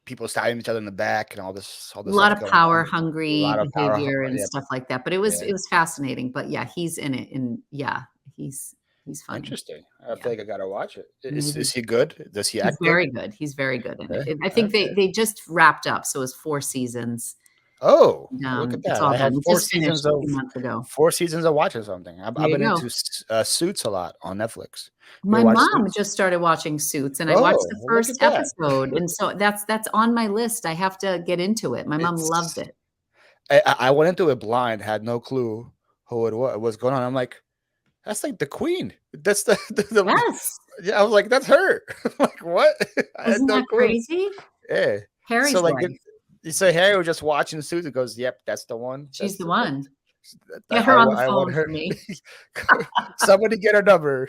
people stabbing each other in the back and all A this lot stuff of going power on. A hungry lot of power. behavior and Yeah, stuff like that. But it was yeah. it was fascinating. But yeah, he's in it, and yeah, he's he's funny. Interesting. I Yeah, feel like I gotta watch it. maybe Is he good? Does he he's act good? very good. He's very good in it. Okay. I think Okay. they just wrapped up, so it was 4 seasons. Oh, And, look at it's that! all I done. had It just finished a few months ago. 4 seasons of watching something. There I've you been go. into Suits a lot on Netflix. You My ever watch mom Suits? just started watching Suits, and I watched Oh, the well, look first at that! episode, and so that's on my list. I have to get into it. My mom loves It's it. I went into it blind, had no clue who it was going on. I'm like, that's like the queen. That's the Yes. yeah. I was like, that's her. I'm like, what? I had Isn't no that clue. crazy? Yeah. So Harry's like, wife. You say, "Hey, we're just watching Susan." Goes, "Yep, that's the one. She's That's the the one. that Get her on the I want phone her." for me. Somebody get her number.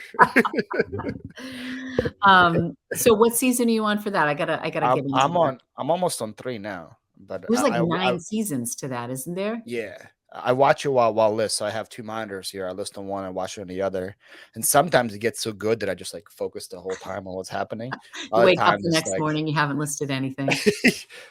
So what season are you on for that? I gotta get into that. I'm almost on 3 now, but There's like I 9 seasons to that, isn't there? yeah. I watch it while list. So I have 2 monitors here. I list on one, I watch it on the other. And sometimes it gets so good that I just like focus the whole time on what's happening. You Other wake up times the it's next like morning, you haven't listed anything.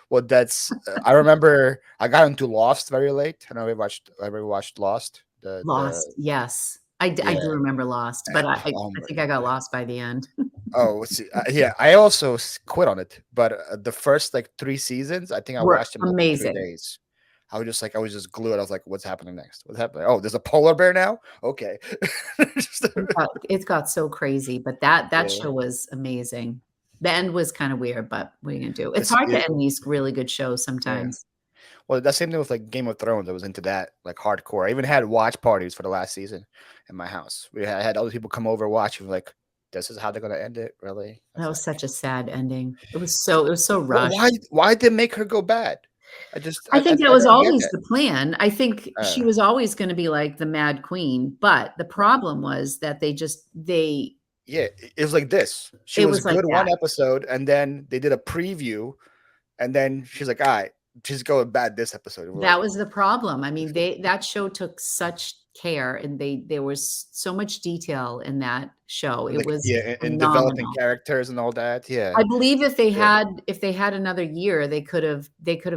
well, that's I remember I got into Lost very late. I know everybody watched Lost. The Lost, yes. I do yeah. remember Lost, but Oh I my think I got lost by the end. oh see, yeah. I also quit on it, but the first like 3 seasons, I think I Were watched them like in three amazing. days. I was just glued. I was like, "What's happening next? What's happening? Oh, there's a polar bear now. Okay." Just- It got so crazy, but that yeah, show was amazing. The end was kinda weird, but what are you gonna do? It's it's hard to it, end these really good shows yeah. sometimes. Well, that same thing with like Game of Thrones. I was into that like hardcore. I even had watch parties for the last season in my house. I had other people come over watching. Like, this is how they're gonna end it. Really? I That was was like, such a sad ending. It was so Why? rushed. Why did they make her go bad? I think that I was don't get always that. the plan. I think she Uh, was always gonna be like the mad queen, but the problem was that yeah, it was like this. She it was was like good one that. episode, and then they did a preview, and then she's like, "All right, she's going bad this episode." And we're That like, was the problem. I mean, that show took such care and there was so much detail in that show. It like, was yeah, and developing phenomenal. characters and all that. Yeah, I believe yeah. if they had another year, they could have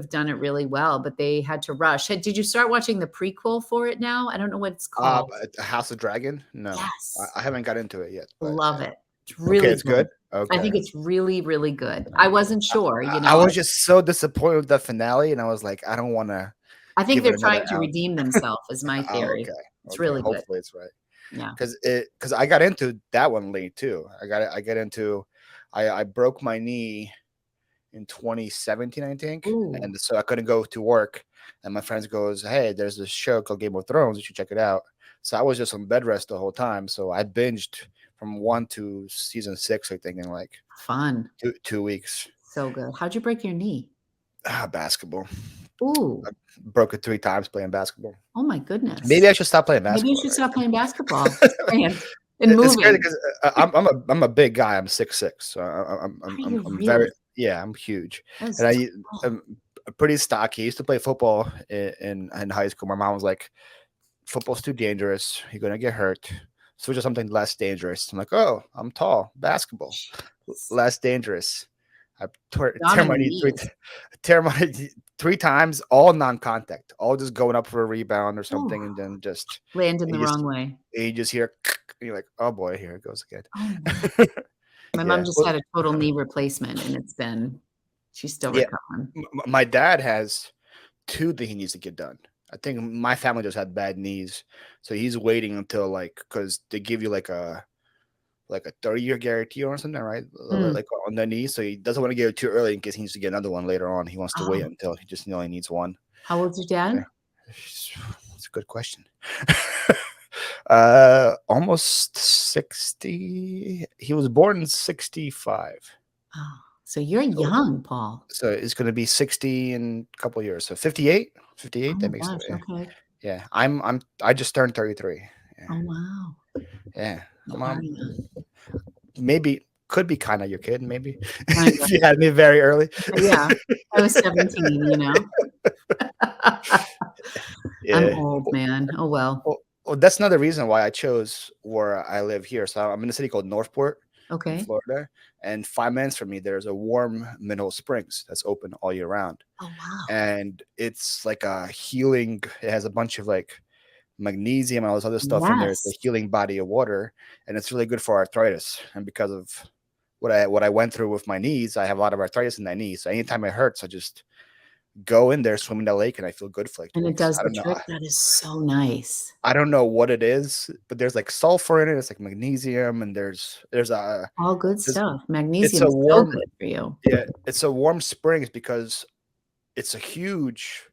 done it really well, but they had to rush. Did you start watching the prequel for it now? I don't know what it's called. House of Dragon. No, Yes. I haven't got into it yet. But Love it. It's okay, really it's good. good. I Okay. think it's really, really good. I wasn't sure, I was just so disappointed with the finale, and I was like, I don't want to I think give it they're another trying to ounce. redeem themselves is my Oh, theory. okay, It's okay. really good. Hopefully, it's right. Yeah. Because I got into that one late too. I get into I broke my knee in 2017, I think, Ooh, and so I couldn't go to work. And my friends goes, "Hey, there's this show called Game of Thrones. You should check it out." So I was just on bed rest the whole time. So I binged from 1 to season 6, I think, in like fun. 2 weeks. So good. How'd you break your knee? Basketball. Ooh. I broke it 3 times playing basketball. Oh my Maybe goodness. I should stop playing Maybe you basketball, should right? stop playing basketball. Just saying. And It's crazy moving. because I'm a big guy. I'm 6'6", so Are you I'm very really? yeah. I'm huge, That is and tall. I'm pretty stocky. I used to play football in high school. My mom was like, "Football's too dangerous. You're gonna get hurt. Switch to something less dangerous." I'm like, "Oh, I'm tall. Basketball, Jeez. less dangerous." I On tear the my knee knees. tear my knee 3 times, all non-contact, all just going up for a rebound or Ooh, something, and then just landing the you just wrong way. you just hear, and you're like, "Oh boy, here it goes Oh my. again." My mom Yeah. just Well, had a total knee replacement and she's still yeah. recovering. My dad has 2 that he needs to get done. I think my family just had bad knees, so he's waiting until like because they give you like a 30-year guarantee or something, right? Mm. Like on the knee, so he doesn't want to get it too early in case he needs to get another one later on. He wants to wait Oh, until he just only needs one. how old's your Yeah, dad? it's a good question. Almost 60. He was born in 65. Oh, so you're So young, Paul. so it's going to be 60 in a couple years. So 58, Oh 58. my That makes it. gosh, okay. Yeah. I just turned 33. Yeah. Oh, wow. Yeah. You I'm are young. maybe could be kind of your kid, maybe Kinda. if you had me very early. Yeah. I was 17, you know? I'm Yeah. old, man. Oh, well. Well, that's another reason why I chose where I live here. So I'm in a city called Northport in Okay. Florida, and 5 minutes from me, there's a warm mineral springs that's open all year round, Oh, wow. and it's like a healing. It has a bunch of like magnesium and all this other stuff in there. It's a Yes. healing body of water, and it's really good for arthritis. And because of what I went through with my knees, I have a lot of arthritis in my knees. So anytime it hurts, I just go in there, swim in the lake, and I feel good for like 2 And it weeks. does the trick. That is so nice. I don't know what it is, but there's like sulfur in it. It's like magnesium, and All good there's stuff. it's Magnesium a is so warm good for you. yeah, it's a warm springs because it's a huge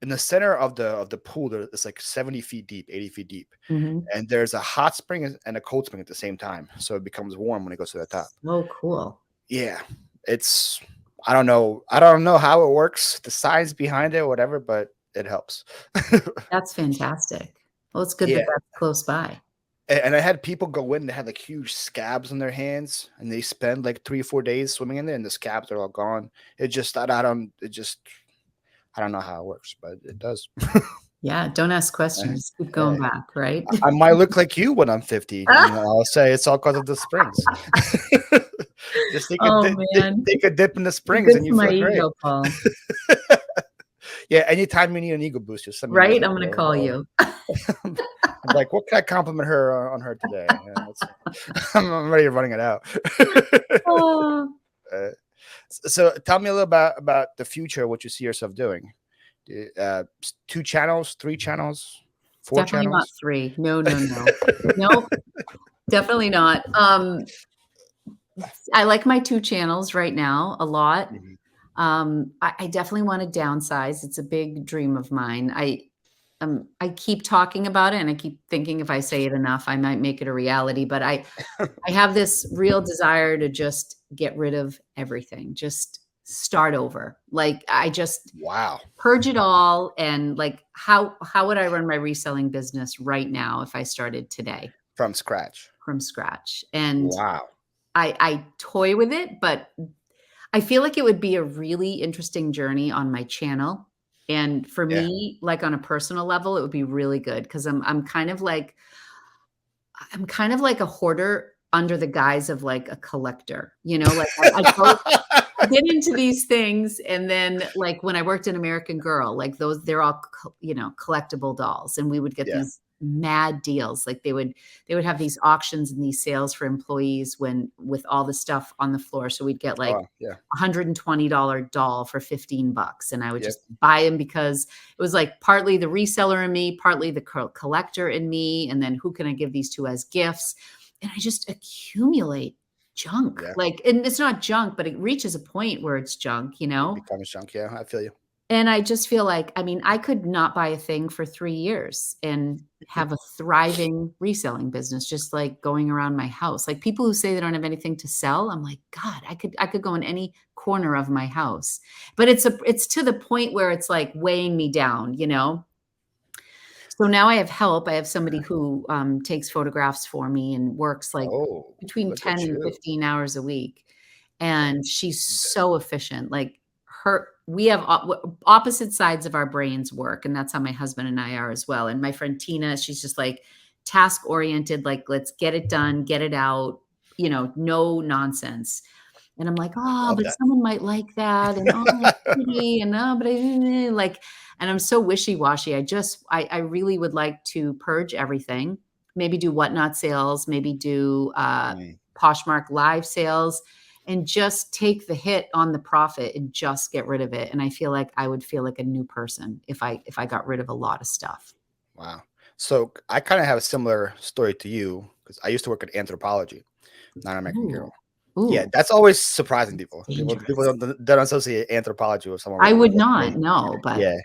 in the center of the pool. It's like 70 feet deep, 80 feet deep, Mhm. and there's a hot spring and a cold spring at the same time, so it becomes warm when it goes to the top. So cool. Yeah, it's I don't know how it works, the science behind it, whatever, but it helps. That's fantastic. Well, it's good that Yeah. that's close by. And I had people go in, they had like huge scabs on their hands, and they spend like 3 or 4 days swimming in there, and the scabs are all gone. It just, I don't, it just, I don't know how it works, but it does. Yeah, don't ask Uh, questions. Keep going yeah. back, right? I might look like you when I'm 50. You know, I'll say it's all because of the springs. Just Oh, man. take a dip in the You're springs good and for you my feel great. ego, Paul, Yeah, anytime you need an ego boost, just send me a right? message. I'm gonna call you. I'm like, what can I compliment her on her today? Yeah, I'm ready to running it out. Oh, Uh, so tell me a little about the future, what you see yourself doing. 2 channels, 3 channels, four definitely not channels. 3. No, no, no. Nope, definitely not. I like my 2 channels right now a lot. Mhm. I definitely wanna downsize. It's a big dream of mine. I keep talking about it, and I keep thinking if I say it enough, I might make it a reality, but I have this real desire to just get rid of everything, just start over. Like, I just Wow, purge it all, and, like, how would I run my reselling business right now if I started today from scratch. from scratch? And Wow. I toy with it, but I feel like it would be a really interesting journey on my channel, and for Yeah. me, like, on a personal level, it would be really good because I'm kind of like a hoarder under the guise of, like, a collector, like, I get into these things, and then, like, when I worked in American Girl, like, they're all collectible dolls, and we would get Yeah. these mad deals, like, they would have these auctions and these sales for employees when with all the stuff on the floor, so we'd get, like, Oh, yeah. $120 doll for 15 bucks, and I would Yep. just buy them because it was, like, partly the reseller in me, partly the collector in me, and then who can I give these to as gifts? And I just accumulate junk, Yeah. like, and it's not junk, but it reaches a point where it's junk, It becomes junk. Yeah, I feel you. and I just feel like, I mean, I could not buy a thing for 3 years and have a thriving reselling business just, like, going around my house. Like, people who say they don't have anything to sell, I'm like, "God, I could go in any corner of my house." But it's to the point where it's, like, weighing me down, you know? So now I have help. I have somebody who, takes photographs for me and works, like, Oh, between look 10 at and you. 15 hours a week, and she's Okay. so efficient. Like, her we have opposite sides of our brains work, and that's how my husband and I are as well, and my friend Tina, she's just, like, task-oriented, like, "Let's get it done, get it out," no nonsense. And I'm like, "Oh, Love but that. someone might like that, and, oh, it's pretty, and, oh, but I," like, and I'm so wishy-washy. I really would like to purge everything, maybe do whatnot sales, maybe do, Mm, Poshmark live sales, and just take the hit on the profit and just get rid of it, and I feel like I would feel like a new person if I got rid of a lot of stuff. wow. So I kind of have a similar story to you because I used to work at anthropology, not American Girl. Ooh. Yeah, Ooh, that's always surprising it's people. People dangerous. don't associate anthropology with someone I working would with, let's not, say, no, but yeah.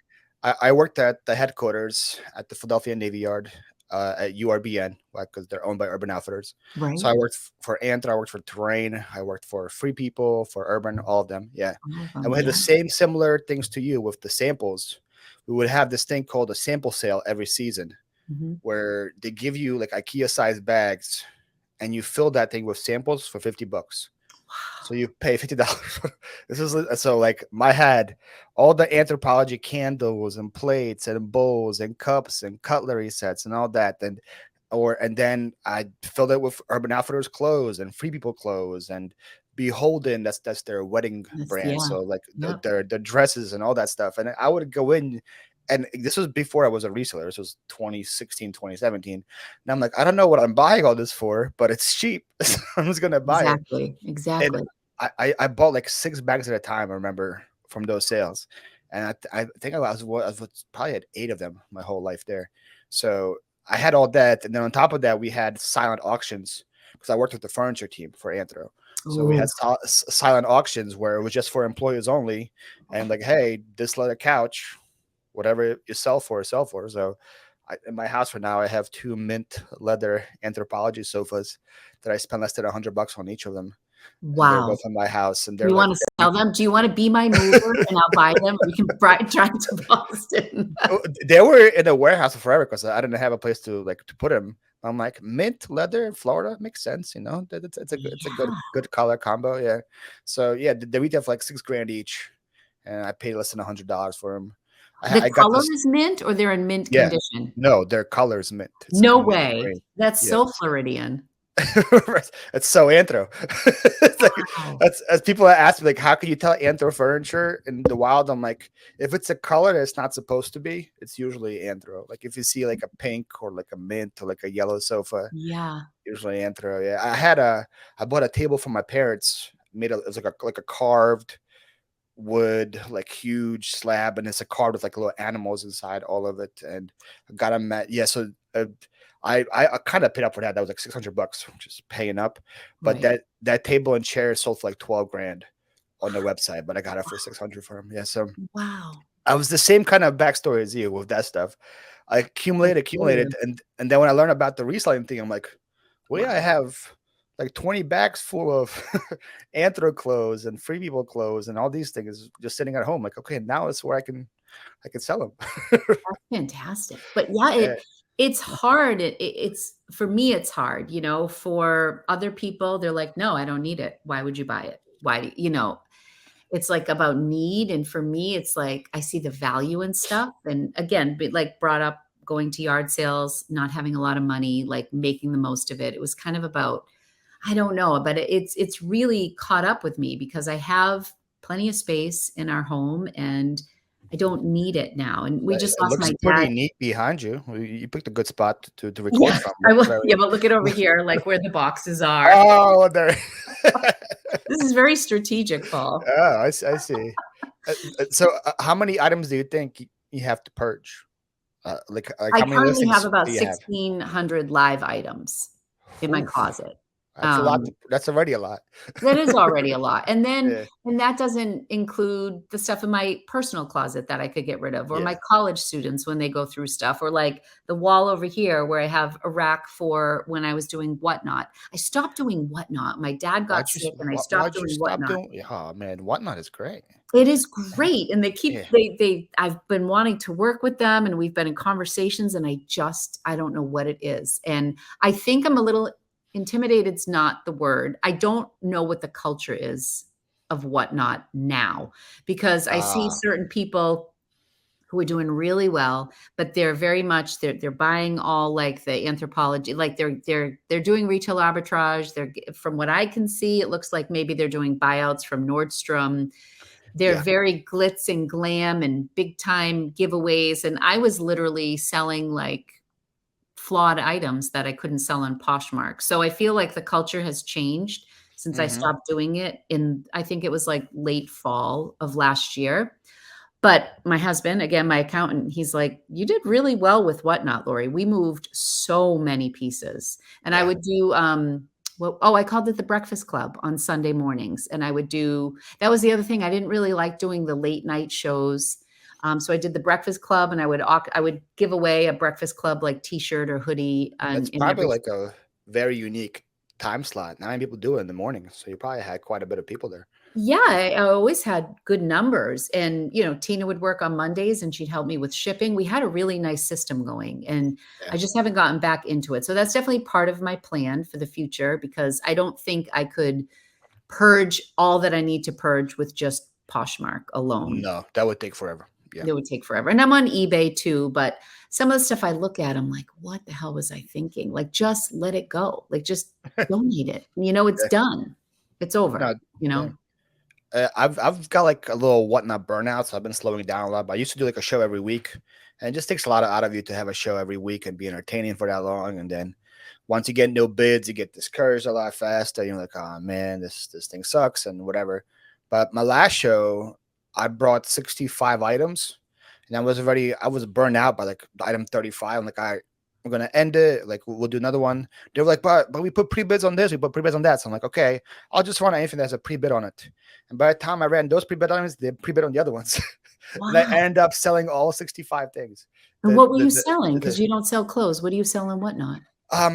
I worked at the headquarters at the Philadelphia Navy Yard at URBN because they're owned by Urban Outfitters. So right? I worked for Anthro, I worked for Terrain, I worked for Free People, for Urban, all of them. Yeah. All of And 'em, we had the yeah. same similar things to you with the samples. We would have this thing called a sample sale every season Mhm. where they give you like IKEA sized bags and you fill that thing with samples for 50 bucks. So you pay $50. This is so like my had all the anthropology candles and plates and bowls and cups and cutlery sets and all that. And then I filled it with Urban Outfitters clothes and Free People clothes and Beholden. That's their wedding brand. Yeah. So like Yep. their dresses and all that stuff. And I would go in, and this was before I was a reseller. This was 2016, 2017. And I'm like, I don't know what I'm buying all this for, but it's cheap. So I'm just gonna buy it. Exactly, And exactly. I bought like 6 bags at a time, I remember, from those sales. And I think I was probably had 8 of them my whole life there. So I had all that. And then on top of that, we had silent auctions because I worked with the furniture team for Anthro. So we had Ooh, silent auctions where it was just for employees only. And like, hey, this leather couch, whatever you sell for, sell for. So in my house for now, I have 2 mint leather anthropology sofas that I spent less than $100 on each of them. and they're Wow. both in my house, and Do they're you like, wanna sell them? Do you wanna be my mover and I'll buy them and we can drive to Boston? they were in a warehouse forever because I didn't have a place to put them. I'm like, mint leather in Florida makes sense, That it's a Yeah. good color combo, yeah. So yeah, they retail for like 6 grand each, and I paid less than $100 for them. The I got color this, is mint or they're in mint yeah. condition? No, their color's mint. It's like No a mint way. green. That's so Yes. Floridian. It's so anthro. It's like Wow. that's as people ask me, like, how can you tell anthro furniture in the wild? I'm like, if it's a color that it's not supposed to be, it's usually anthro. Like if you see like a pink or like a mint or like a yellow sofa, Yeah. usually anthro. Yeah. I bought a table for my parents, it was like a carved wood, like huge slab, and it's a card with like little animals inside all of it. And I got them at, yeah. So I kind of paid up for that. That was like $600, which is paying up. But Right. that table and chair sold for like 12 grand on the website, but I got it for 600 for them. Yeah. So Wow. I was the same kind of backstory as you with that stuff. I That's accumulated, brilliant. and then when I learned about the reselling thing, I'm like, well, yeah, I Wow. have like 20 bags full of anthro clothes and free people clothes and all these things just sitting at home. Like, okay, now it's where I can sell them. That's fantastic. But yeah, Yeah, it's hard. It's for me, it's hard, for other people, they're like, no, I don't need it. Why would you buy it? Why do it's like about need. And for me, it's like I see the value in stuff. And again, like brought up going to yard sales, not having a lot of money, like making the most of it. It was kind of about, I don't know, but it's really caught up with me because I have plenty of space in our home and I don't need it now. And we just it lost looks my pretty dad. neat behind you. You picked a good spot to record Yeah, from. I Looks will. very. Yeah, but look at over here, like where the boxes are. Oh, there. This is very strategic, Paul. Oh, I see. So, how many items do you think you have to purge? Like I how many currently have listings about do you have? 1,600 live items in my Oof, closet. that's a lot. Um, That's already a lot. That is already a lot. And then Yeah, and that doesn't include the stuff in my personal closet that I could get rid of, or yeah. my college students when they go through stuff, or like the wall over here where I have a rack for when I was doing Whatnot. I stopped doing Whatnot. My dad got sick and I stopped Why'd you doing stop Whatnot. doing? Oh man, whatnot is great. It is great, and Yeah. I've been wanting to work with them, and we've been in conversations, and I don't know what it is, and I think I'm a little intimidated's not the word. I don't know what the culture is of Whatnot now, because I see Uh, certain people who are doing really well, but they're very much they're buying all like the anthropology, like they're doing retail arbitrage. From what I can see, it looks like maybe they're doing buyouts from Nordstrom. They're yeah. very glitz and glam and big time giveaways, and I was literally selling, like, flawed items that I couldn't sell on Poshmark. So I feel like the culture has changed since I Hmm. stopped doing it in, I think it was, like, late fall of last year. But my husband, again, my accountant, he's like, "You did really well with Whatnot, Lori. We moved so many pieces." And I Yeah. would do, I called it the breakfast club on Sunday mornings. And I would do, that was the other thing. I didn't really like doing the late night shows. So I did the breakfast club, and I would give away a breakfast club like t-shirt or hoodie It's in probably every. like a very unique time slot. Not many people do it in the morning, so you probably had quite a bit of people there. Yeah, I always had good numbers. And, Tina would work on Mondays and she'd help me with shipping. We had a really nice system going, and Yeah. I just haven't gotten back into it. So that's definitely part of my plan for the future, because I don't think I could purge all that I need to purge with just Poshmark alone. No, that would take forever. Yeah. It would take forever. And I'm on eBay too, but some of the stuff I look at, I'm like, what the hell was I thinking? Like, just let it go. Like, just donate it. It's Yeah. done. It's over, No, you yeah. know? I've got like a little whatnot burnout, so I've been slowing down a lot. But I used to do like a show every week, and it just takes a lot out of you to have a show every week and be entertaining for that long. And then once you get no bids, you get discouraged a lot faster. You're like, oh man, this thing sucks and whatever. But my last show, I brought 65 items, and I was burned out by like item 35. I'm like, all right, we're gonna end it. Like we'll do another one. They were like, but we put pre-bids on this, we put pre-bids on that. So I'm like, okay, I'll just run anything that has a pre-bid on it. And by the time I ran those pre-bid items, they pre-bid on the other ones. And I Wow. ended up selling all 65 things. And The, what were the, you the, selling? the, Because you don't sell clothes. What do you sell and whatnot?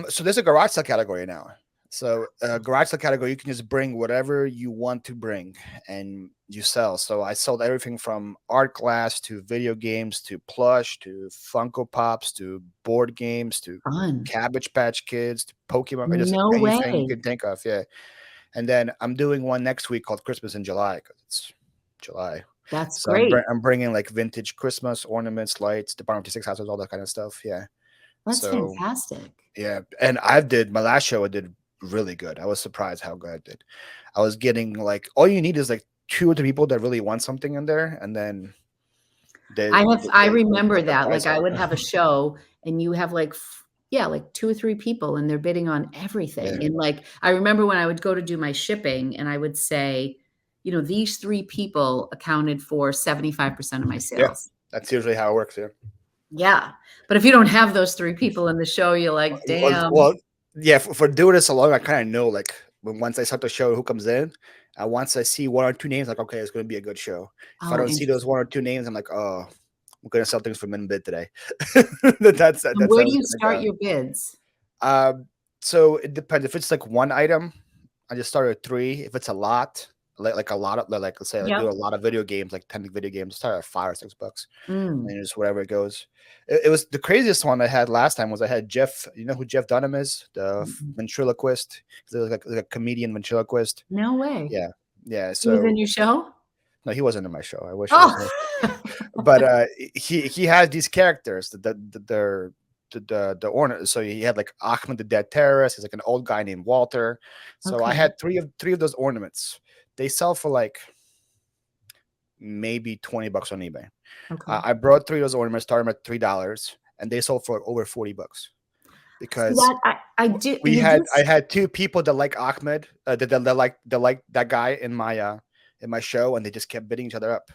so there's a garage sale category now. So garage sale category, you can just bring whatever you want to bring, and you sell. So I sold everything from art glass to video games to plush to Funko Pops to board games to Fun. Cabbage Patch Kids to Pokemon, or just No anything you way. can think of. Yeah. And then I'm doing one next week called Christmas in July because it's July. That's So I'm great. I'm bringing like vintage Christmas ornaments, lights, Department 56 houses, all that kind of stuff. Yeah. That's So fantastic. yeah, and I did my last show. I did really good. I was surprised how good I did. I was getting like all you need is like two or three people that really want something in there, and then I they remember put their that, price like, I up. would have a show and you have, like, yeah, like 2 or 3 people and they're bidding on Yeah, everything, and, like, I remember when I would go to do my shipping and I would say, "These 3 people accounted for 75% of my yeah, sales." that's usually how it works. Yeah. Yeah, but if you don't have those 3 people in the show, you're like, "Damn." Well, yeah. For doing this alone, I kind of know like when once I start the show, who comes in. Once I see one or two names, like okay, it's going to be a good show. If I Oh, don't see those interesting. one or two names, I'm like, oh, we're going to sell things for min bid today. And That's where how do it's you going to start go. your bids? So it depends. If it's like one item, I just start at three. If it's a lot, like a lot of like let's say I do Yep. a lot of video games, like 10 video games, start at $5 or $6, Mm, and just whatever it goes. It was the craziest one I had last time was I had Jeff. You know who Jeff Dunham is? The mm-mm. ventriloquist. He's like a comedian ventriloquist. No way. Yeah, yeah. He was in So your show? no, he wasn't in my show. I wish he was in my Oh! but he has these characters that they're the ornament. So he had like Ahmed the Dead Terrorist. He's like an old guy named Walter. So I Okay, had three of those ornaments. They sell for like maybe $20 on eBay. okay. I brought three of those ornaments, started them at $3, and they sold for over $40 See because that I did you I just had two people that like Ahmed, that like that guy in my show, and they just kept bidding each other up.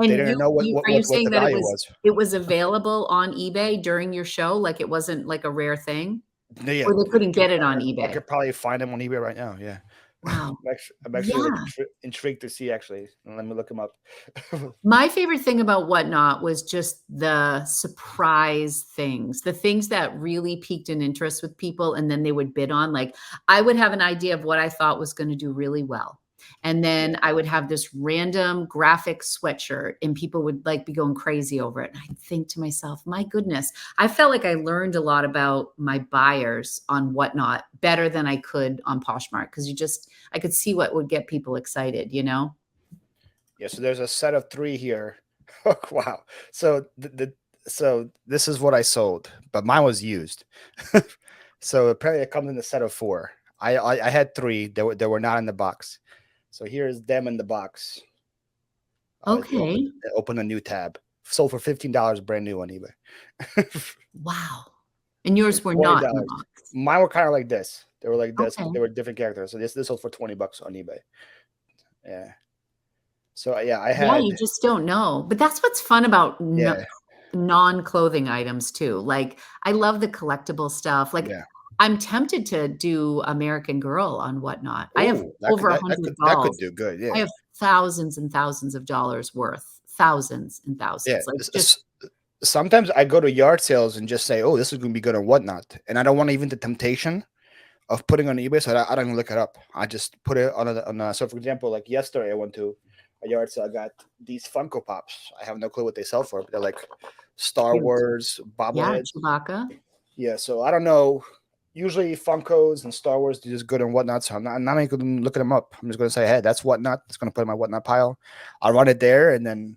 They and didn't know you are you what saying the that value was. it was available on eBay during your show, like, it wasn't, like, a rare thing? Yeah, Or they couldn't get it on I eBay? could probably find them on eBay right now. Yeah, Wow. I'm actually like Yeah. intrigued to see. Actually, let me look them up. My favorite thing about Whatnot was just the surprise things, the things that really piqued an interest with people and then they would bid on. Like, I would have an idea of what I thought was gonna do really well. And Yeah, then I would have this random graphic sweatshirt and people would, like, be going crazy over it. And I'd think to myself, "My goodness." I felt like I learned a lot about my buyers on Whatnot better than I could on Poshmark because I could see what would get people excited, you know? yeah. So there's a set of three here. Oh, wow. So so this is what I sold, but mine was used. So apparently it comes in a set of four. I had three. They were not in the box. So here's them in the box. If you Okay. open a new tab, sold for $15, brand new on eBay. Wow. And And yours were not in the $20. box. Mine were kind of like this. They were like this, but Okay. they were different characters. So this sold for $20 on eBay. Yeah. So yeah, I Yeah, you had just don't know. But that's what's fun about yeah, non-clothing items too. Like, I love the collectible stuff. Like, yeah. I'm tempted to do American Girl on Whatnot. I have Oh, over 100 that could dolls. do good. I Yeah. have thousands and thousands of dollars worth. Thousands and Yeah. thousands. Like, just Sometimes I go to yard sales and just say, "Oh, this is going to be good or whatnot," and I don't want even the temptation of putting on eBay, so I don't even look it up. I just put it on a. So, for example, like yesterday, I went to a yard sale. I got these Funko Pops. I have no clue what they sell for, but they're like Star cute. Wars Yeah, bobbleheads. Chewbacca. Yeah, so I don't know. Usually Funkos and Star Wars do just good and whatnot. So I'm not even going to look them up. I'm just going to say, hey, that's whatnot. It's going to put in my whatnot pile. I'll run it there, and then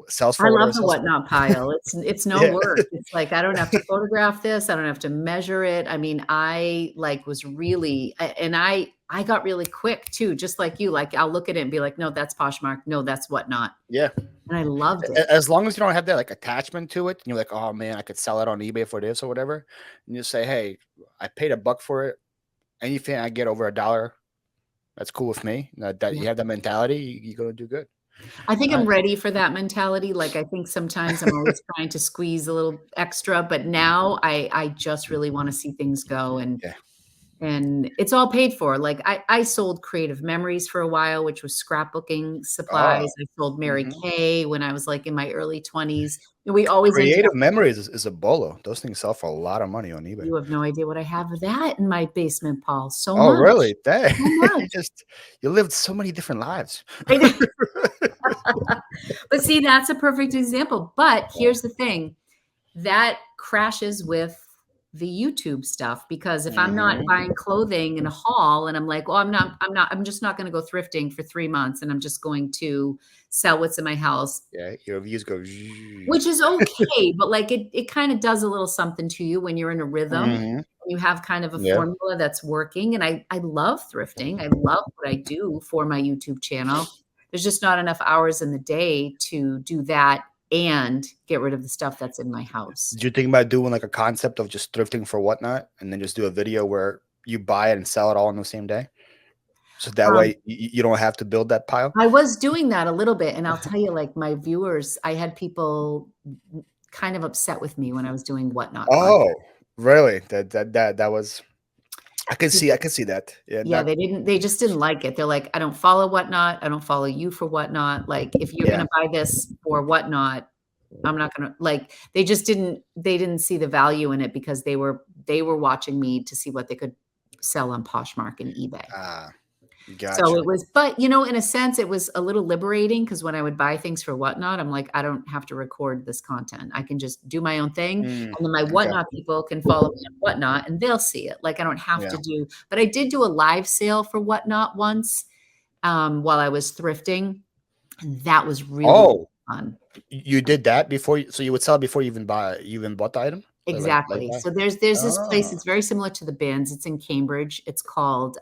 sells I for whatever love it the sells for. whatnot pile. It's no Yeah, work. It's like, I don't have to photograph this. I don't have to measure it. I mean, I, like, was really and I got really quick too, just like you. Like, I'll look at it and be like, "No, that's Poshmark. No, that's whatnot." yeah. And I loved it. As long as you don't have that like attachment to it, and you're like, oh man, I could sell it on eBay for this or whatever. And you say, hey, I paid $1 for it. Anything I get over $1, that's cool with me. That Yeah. you have that mentality, you're gonna do good. I think All I'm right. ready for that mentality. Like, I think sometimes I'm always trying to squeeze a little extra, but now I just really wanna see things go Yeah. and it's all paid for. Like, I sold Creative Memories for a while, which was scrapbooking Oh. supplies. I sold Mary Hmm. Kay when I was, like, in my early 20s. We always ended Creative up. Memories is a bolo. Those things sell for a lot of money on eBay. You have no idea what I have of that in my basement, Paul. So Oh, much, really? That so much. you lived so many different lives. I know. But see, that's a perfect example. But Yeah. here's the thing. That crashes with the YouTube stuff because if I'm not Mhm. buying clothing in a haul and I'm like, well, I'm just not going to go thrifting for 3 months and I'm just going to sell what's in my house, Yeah, your views go. which is okay. But like it kind of does a little something to you when you're in a rhythm. Mhm. You have kind of a Yeah. formula that's working. And I love thrifting. I love what I do for my YouTube channel. There's just not enough hours in the day to do that and get rid of the stuff that's in my house. Did you think about doing like a concept of just thrifting for whatnot, and then just do a video where you buy it and sell it all in the same day? So that Um, way you don't have to build that pile. I was doing that a little bit, and I'll tell you, like, my viewers, I had people kind of upset with me when I was doing whatnot content. Oh, really? That was. I can see that. Yeah, Yeah, not. they just didn't like it. They're like, "I don't follow whatnot. I don't follow you for whatnot. Like, if you're Yeah. gonna buy this for whatnot, I'm not gonna," like, they didn't see the value in it because they were watching me to see what they could sell on Poshmark and eBay. Ah, So gotcha. it was, but, in a sense, it was a little liberating because when I would buy things for Whatnot, I'm like, I don't have to record this content. I can just do my own thing. Mm, And then my okay. Whatnot people can follow me on Whatnot and they'll see it. Like I don't have Yeah. to do, but I did do a live sale for Whatnot once while I was thrifting. And that was really Oh, fun. you did that before, so you would sell before you even bought the item? Like Exactly. that? So there's this place, Oh, it's very similar to the Bins. It's in Cambridge. It's called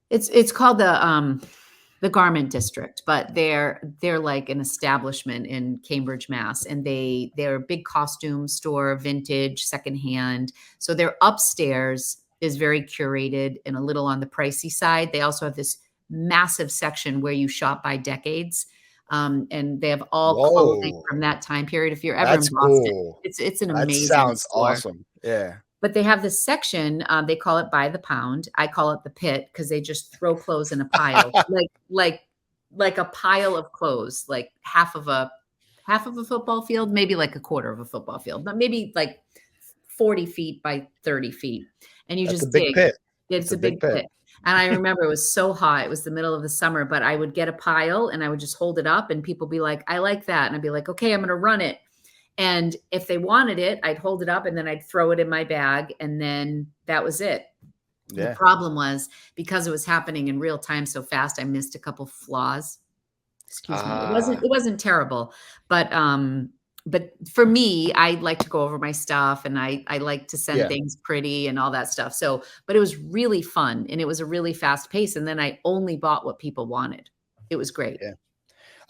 it's called the Garment District, but they're like an establishment in Cambridge, Mass, and they're a big costume store, vintage, secondhand. So their upstairs is very curated and a little on the pricey side. They also have this massive section where you shop by decades. And they have all clothing whoa, from that time period. If you're ever in that's Boston, cool. it's an That amazing sounds store. awesome. Yeah. But they have this section, they call it by the pound. I call it the pit because they just throw clothes in a pile, like a pile of clothes, like half of a football field, maybe like a quarter of a football field, but maybe like 40 feet by 30 feet. And you That's a just big dig. pit. That's It's a a big big pit. pit. And I remember it was so hot. It was the middle of the summer, but I would get a pile and I would just hold it up and people be like, I like that. And I'd be like, okay, I'm going to run it. And if they wanted it, I'd hold it up and then I'd throw it in my bag. And then that was it. The Yeah. problem was because it was happening in real time so fast, I missed a couple flaws. Excuse me. It wasn't Ah, it wasn't terrible, but for me, I like to go over my stuff and I like to send yeah, things pretty and all that stuff. So, but it was really fun and it was a really fast pace. And then I only bought what people wanted. It was great. yeah.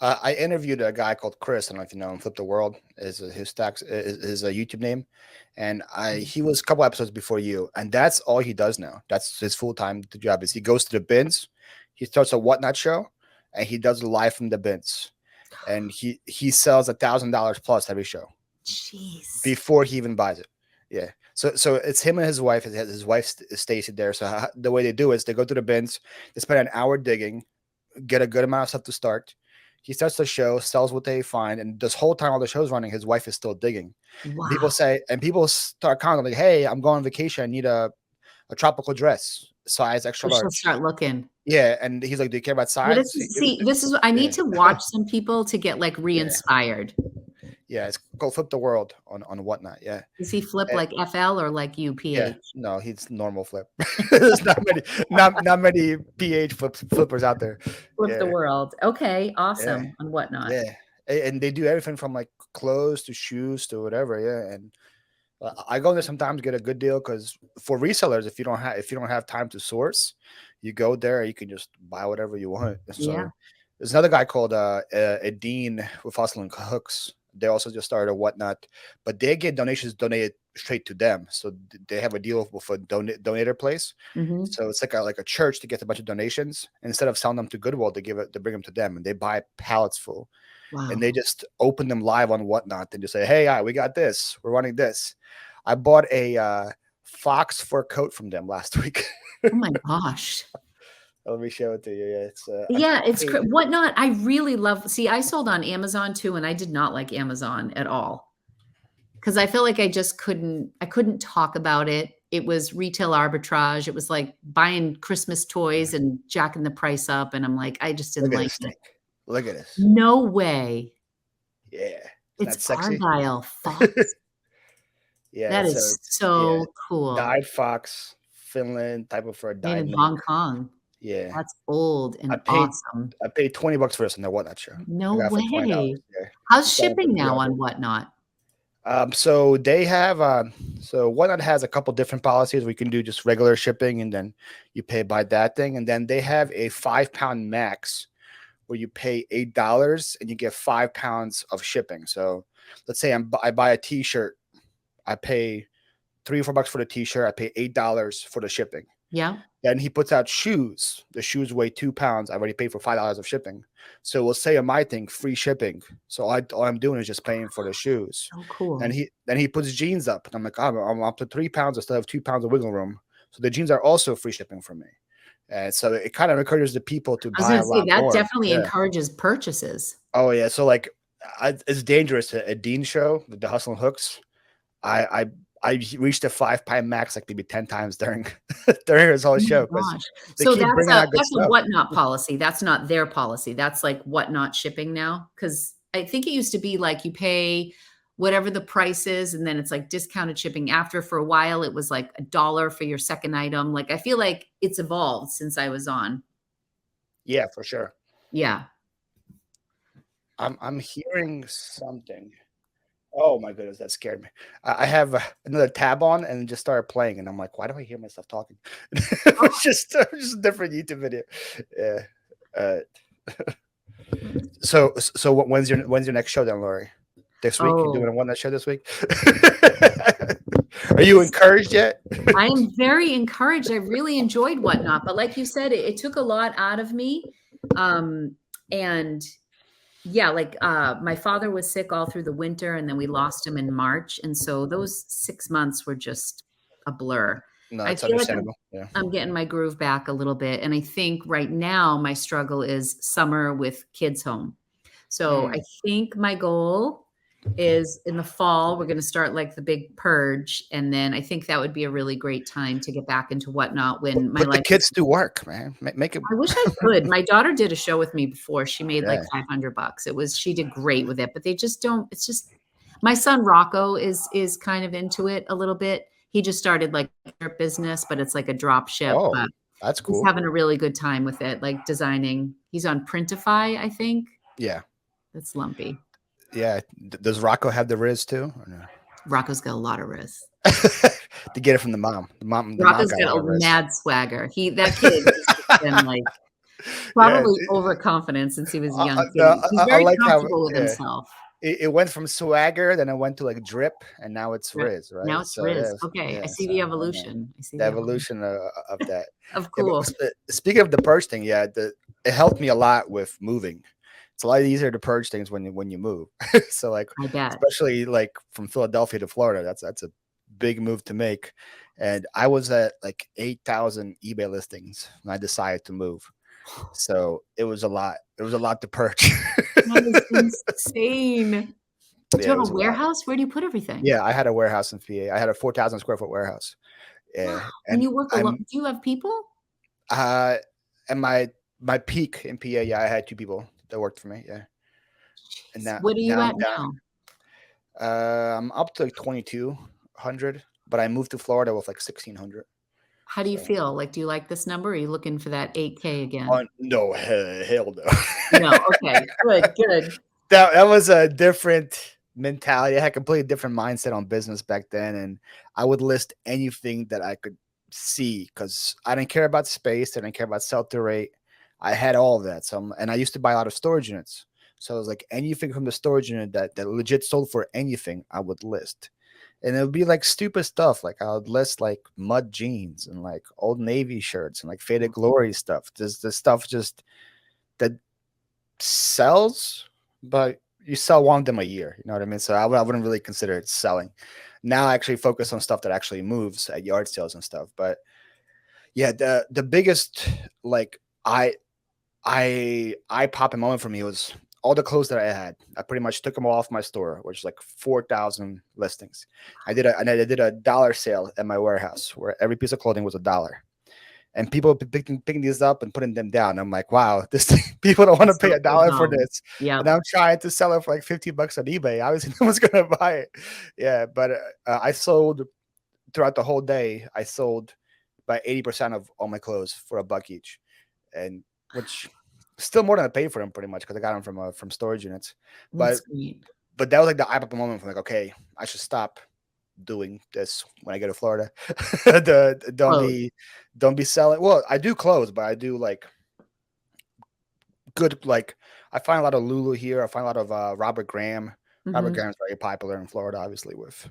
I interviewed a guy called Chris. I don't know if you know him. Flip the World is his stacks is his YouTube name, and Mhm. he was a couple episodes before you, and that's all he does now. That's his full time job. Is he goes to the bins, he starts a whatnot show, and he does live from the bins, and he sells $1,000 plus every show Jeez. before he even buys it. Yeah. So it's him and his wife. His wife is Stacy there. So the way they do is they go to the bins, they spend an hour digging, get a good amount of stuff to start. He starts the show, sells what they find, and this whole time while the show's running, his wife is still digging. And people Wow. say, and people start commenting like, "Hey, I'm going on vacation. I need a tropical dress, size extra So she'll large." start looking. Yeah, and he's like, "Do you care about Well, size?" this is what I need Yeah, to watch some people to get like yeah, re-inspired. yeah. It's called Flip the World on whatnot. Yeah, Does he flip Eh, like FL or like yeah. UPH? No, he's normal flip. There's not many PH flippers out there. Flip the Yeah, world. Okay, yeah. awesome, and whatnot. Yeah, and they do everything from like clothes to shoes to whatever. Yeah, and I go there sometimes get a good deal because for resellers, if you don't have time to source, you go there. You can just buy whatever you want. Yeah. So there's another guy called a Dean with Hustle and Hooks. They also just started a whatnot, but they get donations donated straight to them. So they have a deal with a donator place. Mhm. So it's like a church to get a bunch of donations. Instead of selling them to Goodwill, they bring them to them, and they buy pallets full, and Wow. they just open them live on whatnot and just say, "Hey, we got this. We're running this." I bought a fox fur coat from them last week. Oh my gosh. Let me show it to you. Yeah, it's Yeah, I it's paid. whatnot. I really love. See, I sold on Amazon too, and I did not like Amazon at all because I feel like I just couldn't. I couldn't talk about it. It was retail arbitrage. It was like buying Christmas toys and jacking the price up, and I'm like, I just didn't Look at like this thing. it. Look at this. No way. Yeah, isn't It's that sexy? Argyle Fox. Yeah, That so is it's yeah, so cool. dyed fox, Finland type of fur, Made dyed in mink. Hong Kong. Yeah, That's old I and paid awesome. I paid $20 for this on the Whatnot show. No I got it for way. $20. Yeah, How's you sell it for shipping now 300. on Whatnot? So they have so Whatnot has a couple different policies. We can do just regular shipping, and then you pay by that thing, and then they have a 5 pound max where you pay $8 and you get 5 pounds of shipping. So let's say I buy a T-shirt, I pay $3 or $4 for the T-shirt, I pay $8 for the shipping. Yeah. Then he puts out shoes. The shoes weigh 2 pounds. I already paid for $5 of shipping. So we'll say on my thing, free shipping. So all I'm doing is just paying for the shoes. So cool. Then he puts jeans up, and I'm like, oh, I'm up to 3 pounds. I still have 2 pounds of wiggle room. So the jeans are also free shipping for me. And so it kind of encourages the people to I was buy gonna a say lot that more. definitely Yeah. encourages purchases. Oh yeah. So like, it's dangerous at Dean show with the Hustle and Hooks. I I I reached a 5 pound max like maybe 10 times during during his whole Oh my show because gosh. they So keep that's bringing a out good that's a stuff. Whatnot policy. That's not their policy. That's like Whatnot shipping now. Because I think it used to be like you pay whatever the price is, and then it's like discounted shipping after. For a while, it was like $1 for your second item. Like I feel like it's evolved since I was on. Yeah, for sure. Yeah. I'm hearing something. Oh my goodness, that scared me. I have another tab on and it just started playing, and I'm like, why do I hear myself talking? It was just a different YouTube video. Yeah. So when's your next show then, Lori? This week? You doing Oh, a one that show this week? Are you encouraged yet? I am very encouraged. I really enjoyed Whatnot, but like you said, it took a lot out of me. And yeah, like my father was sick all through the winter, and then we lost him in March, and so those 6 months were just a blur. No, I it's feel like I'm understandable. Yeah. I'm getting my groove back a little bit, and I think right now my struggle is summer with kids home. So I Mm. think my goal is in the fall we're going to start like the big purge, and then I think that would be a really great time to get back into Whatnot when my Put the life is. kids to work, man. Make it. I wish I could. My daughter did a show with me before. She made like Yeah. $500. She did great with it, but they just don't, it's just, my son Rocco is kind of into it a little bit. He just started like a business, but it's like a drop ship, Oh, but that's he's cool. having a really good time with it, like designing. He's on Printify, I think. Yeah. That's lumpy. Yeah. Does Rocco have the Riz too? Or no? Rocco's got a lot of risk. To get it from the mom. The mom Rocco's got a got lot a of Riz. mad swagger. That kid has just been like Yeah. probably overconfident since he was a young No, kid. He's I very like how comfortable with yeah. himself. It went from swagger, then it went to like drip, and now it's Yep. Riz, Now right? it's So Riz. yeah, Okay, I yeah. see So the I know evolution. I see the the evolution evolution of that. of Yeah, but cool. speaking of the purge thing, yeah, it helped me a lot with moving. It's a lot easier to purge things when you move. So like, I bet. especially like from Philadelphia to Florida, that's a big move to make. And I was at like 8,000 eBay listings when I decided to move. So it was a lot. It was a lot to purge. That is insane. Do Yeah, you it have was a a lot. warehouse? Where do you put everything? Yeah, I had a warehouse in PA. I had a 4,000 square foot warehouse. Wow. Yeah, And and you work alone. I'm Do you have people? uh, and my peak in PA. Yeah, I had two people that worked for me. Yeah, and Jeez. What are you now I'm at down. now? I'm up to like 2,200, but I moved to Florida with like 1,600. How do you So, feel? Like, do you like this number? Or are you looking for that 8K again? no, hell no. No. Okay. Good. Good. That was a different mentality. I had a completely different mindset on business back then, and I would list anything that I could see because I didn't care about space. I didn't care about sell-through rate. I had all of that. And I used to buy a lot of storage units. So it was like anything from the storage unit that legit sold for anything, I would list. And it would be like stupid stuff. Like I would list like mud jeans and like old Navy shirts and like faded glory stuff. This stuff just that sells, but you sell one of them a year. You know what I mean? So I wouldn't really consider it selling. Now I actually focus on stuff that actually moves at yard sales and stuff. But yeah, the biggest like I I pop a moment for me was all the clothes that I had. I pretty much took them all off my store, which is like 4,000 listings. I did a dollar sale at my warehouse where every piece of clothing was $1. And people picking these up and putting them down. I'm like, wow, this people don't want to It's pay so $1 for dumb. this. Yeah. And I'm trying to sell it for like 50 bucks on eBay. Obviously, no one's gonna buy it. Yeah, but I sold throughout the whole day. I sold by 80% of all my clothes for $1 each, and which still more than I paid for them pretty much because I got them from storage units. That's But great. that was like the eye pop moment from like, okay, I should stop doing this when I go to Florida. Clothes. Don't be selling. Well, I do clothes, but I do like good. Like I find a lot of Lulu here. I find a lot of Robert Graham. Robert Mhm. Graham's very popular in Florida, obviously with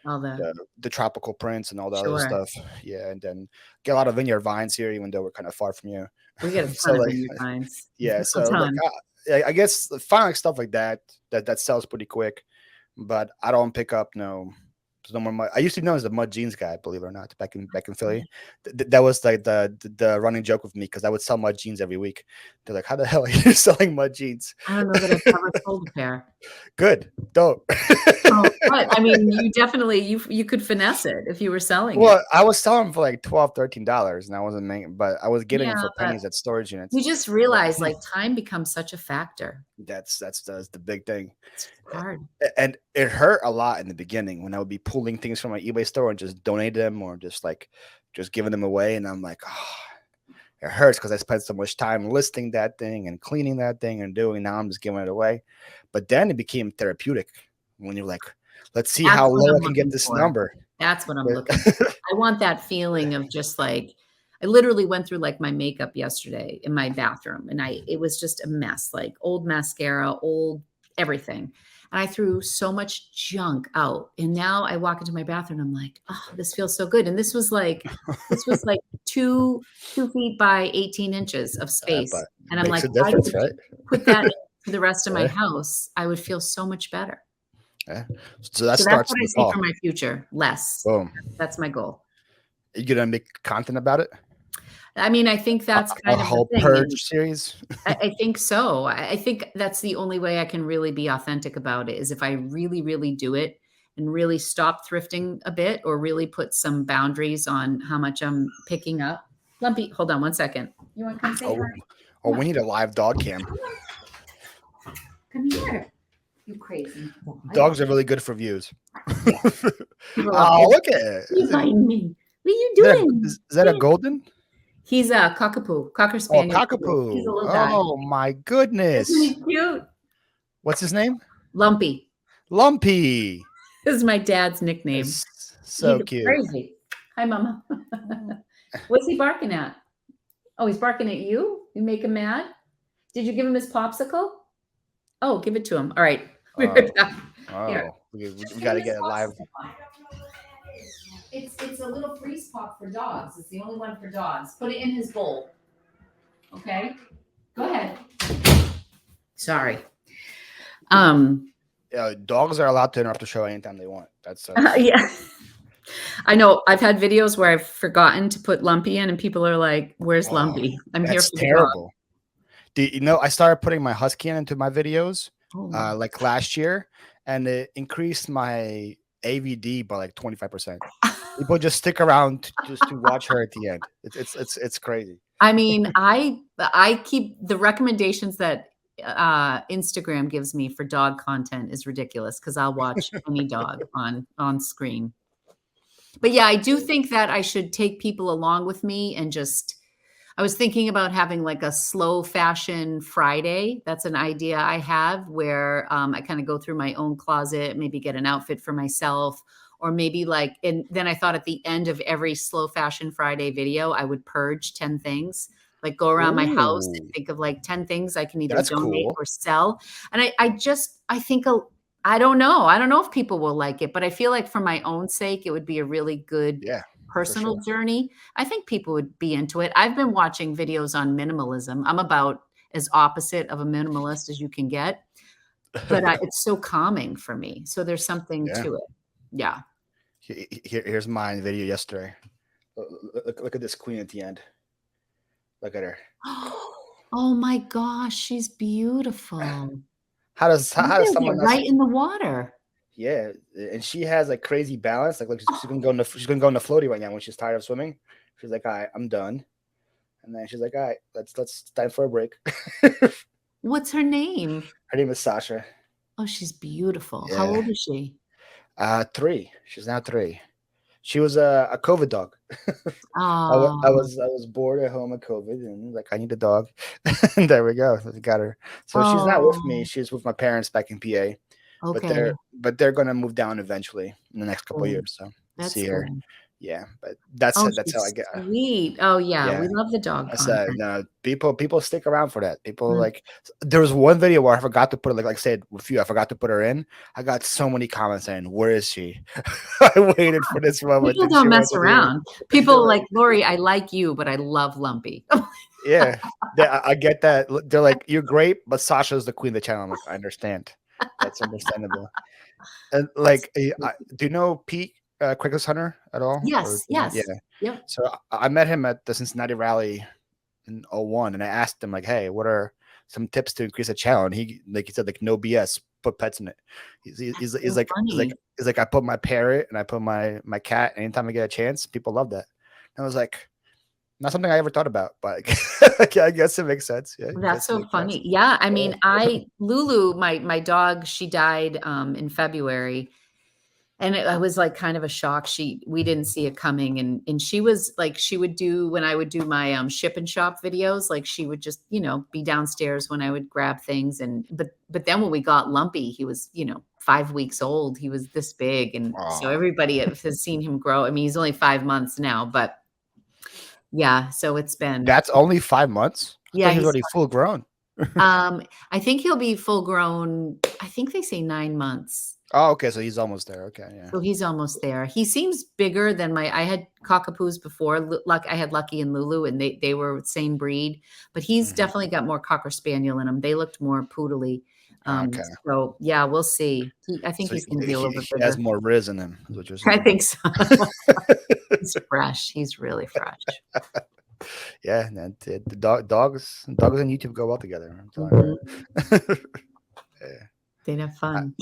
All the the tropical prints and all the other sure. stuff. Yeah, and then get a lot of vineyard vines here, even though we're kind of far from you. We get a So ton of like, vineyard vines. yeah, A so like ton. I guess find like stuff like that sells pretty quick, but I don't pick up no more mud. I used to be known as the mud jeans guy, believe it or not, back in Philly. That was like the running joke with me because I would sell mud jeans every week. They're like, "How the hell are you selling mud jeans?" I don't know that I've ever sold a pair. Good, don't. Oh, but I mean, you definitely you could finesse it if you were selling it. Well, I was selling them for like $12, $13, and I wasn't making, but I was getting them Yeah, for but pennies at storage you units. just But realize, like, time becomes such a factor. that's the big thing. It's hard. And it hurt a lot in the beginning when I would be pulling things from my eBay store and just donate them or just giving them away. And I'm like, oh, it hurts because I spent so much time listing that thing and cleaning that thing and doing. Now I'm just giving it away. But then it became therapeutic when you're like, let's see That's how what low I'm I can get looking this for. number. That's what I'm looking for. I want that feeling of just like I literally went through like my makeup yesterday in my bathroom and it was just a mess, like old mascara, old everything. And I threw so much junk out. And now I walk into my bathroom, I'm like, oh, this feels so good. And this was like 2 feet by 18 inches of But space. it And I'm makes like, a if I difference, could right? put that into the rest of my Yeah, house, I would feel so much better. yeah. So that So that's starts what in I the see fall. for my future, less. Boom. That's my goal. You gonna make content about it? I mean, I think that's A kind of the whole thing, and purge series? I think so. I think that's the only way I can really be authentic about it is if I really, really do it and really stop thrifting a bit or really put some boundaries on how much I'm picking up. Lumpy, hold on one second. You want to come say Oh, hi? oh, Come on, we need a live dog cam. come here. You crazy dog. Dogs are really good for views. Yeah, people love Oh, it. look at it. He's biting me. What are you Is doing? that a golden? He's a cockapoo, cocker Oh, spaniel poodle. He's a cockapoo. little guy. Oh my Isn't goodness. he cute? What's his name? Lumpy. Lumpy. This is my dad's nickname. That's He's so cute. crazy. Hi, Mama. What's he barking at? Oh, he's barking at you? You make him mad? Did you give him his popsicle? Oh, give it to him. All right. Oh, Here. oh, Just we give got him to his get it live. popsicle. It's a little freeze pop for dogs. It's the only one for dogs. Put it in his bowl. Okay? Go ahead. Sorry. Yeah, dogs are allowed to interrupt the show anytime they want. That's Yeah. I know I've had videos where I've forgotten to put Lumpy in and people are like, where's oh, Lumpy? I'm here that's for the dog. terrible. I started putting my husky into my videos Oh. like last year, and it increased my AVD by like 25%. People just stick around just to watch her at the end. It's crazy. I mean, I keep the recommendations that Instagram gives me for dog content is ridiculous because I'll watch any dog on screen. But yeah, I do think that I should take people along with me and just I was thinking about having like a slow fashion Friday. That's an idea I have where I kind of go through my own closet, maybe get an outfit for myself, or maybe like, and then I thought at the end of every slow fashion Friday video, I would purge 10 things, like go around my house and Ooh, think of like 10 things I can either that's donate cool. or sell. And I think, I don't know. I don't know if people will like it, but I feel like for my own sake, it would be a really good Yeah, for personal sure. journey. I think people would be into it. I've been watching videos on minimalism. I'm about as opposite of a minimalist as you can get, but it's so calming for me. So there's something Yeah. to it. Yeah. Here's mine video yesterday. Look at this queen at the end. Look at her. Oh my gosh, she's beautiful. How You does can someone get not? right in the water. Yeah, and she has like crazy balance. Like she's Oh, gonna go into she's gonna go into floaty right now when she's tired of swimming. She's like, "All right, I'm done." And then she's like, "All right, let's it's time for a break." Her what's her name? name is Sasha. Oh, she's beautiful. How Yeah, old is she? 3. She's now 3. She was a COVID dog. Oh, I was bored at home with COVID and like I need a dog. And there we go. We got her. So she's not with me. oh, She's with my parents back in PA, okay. but they're gonna move down eventually in the next couple of Good. years. So we'll That's see her. good. Yeah, but Oh, that's how I she's get. sweet. Oh, yeah, Yeah, we love the dog I said content. no. People stick around for that. People Mm. like there was one video where I forgot to put like I said with you, I forgot to put her in. I got so many comments saying, "Where is she?" I waited for this moment, People and she don't mess wasn't here. around. They're People like, like, "Lori, I like you, but I love Lumpy." yeah, I get that. They're like, "You're great, but Sasha's the queen of the channel." I'm like, I understand. That's understandable. And That's like, do you know Pete, Quickest Hunter at all? Or yes, yeah. yes. Yep. So I met him at the Cincinnati Rally in '01, and I asked him like, "Hey, what are some tips to increase a channel?" And he said like, "No BS, put pets in it." That's so funny. He's like, I put my parrot and I put my cat. Anytime I get a chance, people love that. And I was like, not something I ever thought about, but I guess it makes sense. Yeah, I That's guess it so makes sense. funny. Yeah, I Yeah. mean, I Lulu, my dog, she died, in February, and I was, like, kind of a shock. We didn't see it coming, and she was like she would do when I would do my, ship and shop videos, like, she would just, be downstairs when I would grab things, and but then when we got Lumpy, he was, 5 weeks old. He was this big, and so Oh, everybody has seen him grow. I mean, he's only 5 months now, but yeah, so it's been that's only 5 months. I thought yeah, he was he's already full grown. I think he'll be full grown. I think they say 9 months. Oh, okay, so he's almost there. Okay, yeah. So he's almost there. He seems bigger than I had cockapoos before. I had Lucky and Lulu, and they were same breed, but he's Hmm. definitely got more cocker spaniel in him. They looked more poodly. Okay, So yeah, we'll see. I think so he's going to be a little bit he has bigger. more rizz in him. Is what you're I saying? think so. He's fresh. He's really fresh. Yeah, and the dogs and YouTube go well together. I'm telling Mhm. you. Yeah. They'd have I, fun.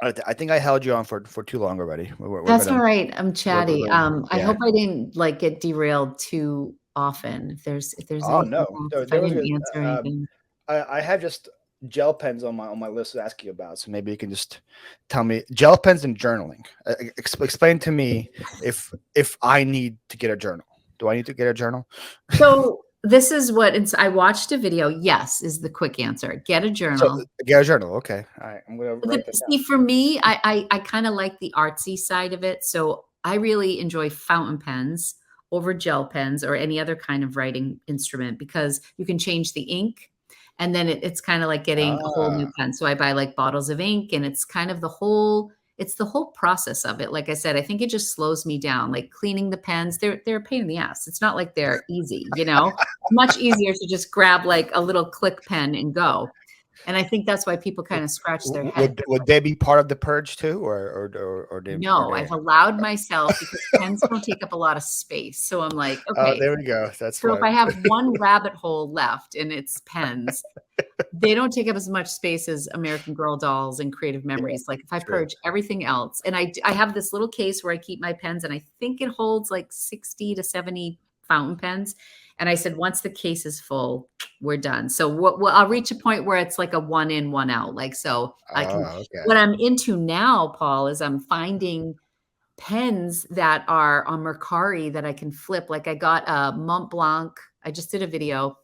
I think I held you on for too long already. We're That's gonna all right. I'm we're chatty. gonna I yeah. hope I didn't like get derailed too often. If there's Oh anything no, else, if I there was didn't good. answer anything. I have just gel pens on my list to ask you about. So maybe you can just tell me gel pens and journaling. Explain to me if I need to get a journal. Do I need to get a journal? So this is what I watched a video. Yes, is the quick answer. Get a So journal. get a journal. Okay, all right. I'm gonna write that down. See, for me, I kind of like the artsy side of it. So I really enjoy fountain pens over gel pens or any other kind of writing instrument because you can change the ink, and then it's kind of like getting a whole new Ah, pen. So I buy like bottles of ink, and it's kind of the whole process of it. Like I said, I think it just slows me down. Like cleaning the pens, they're a pain in the ass. It's not like they're easy. Much easier to just grab like a little click pen and go. And I think that's why people kind of scratch their head. would they be part of the purge too, or they are No, they? I've allowed myself because pens don't take up a lot of space. So I'm like, Oh, okay, there we go. That's so if I smart. have one rabbit hole left and it's pens, they don't take up as much space as American Girl dolls and creative Yeah, memories. Like if I true. purge everything else, and I have this little case where I keep my pens, and I think it holds like 60 to 70 fountain pens. And I said, once the case is full, we're done. So I'll reach a point where it's like a one in, one out. Like so, I can. Oh, okay. What I'm into now, Paul, is I'm finding pens that are on Mercari that I can flip. Like I got a Mont Blanc. I just did a video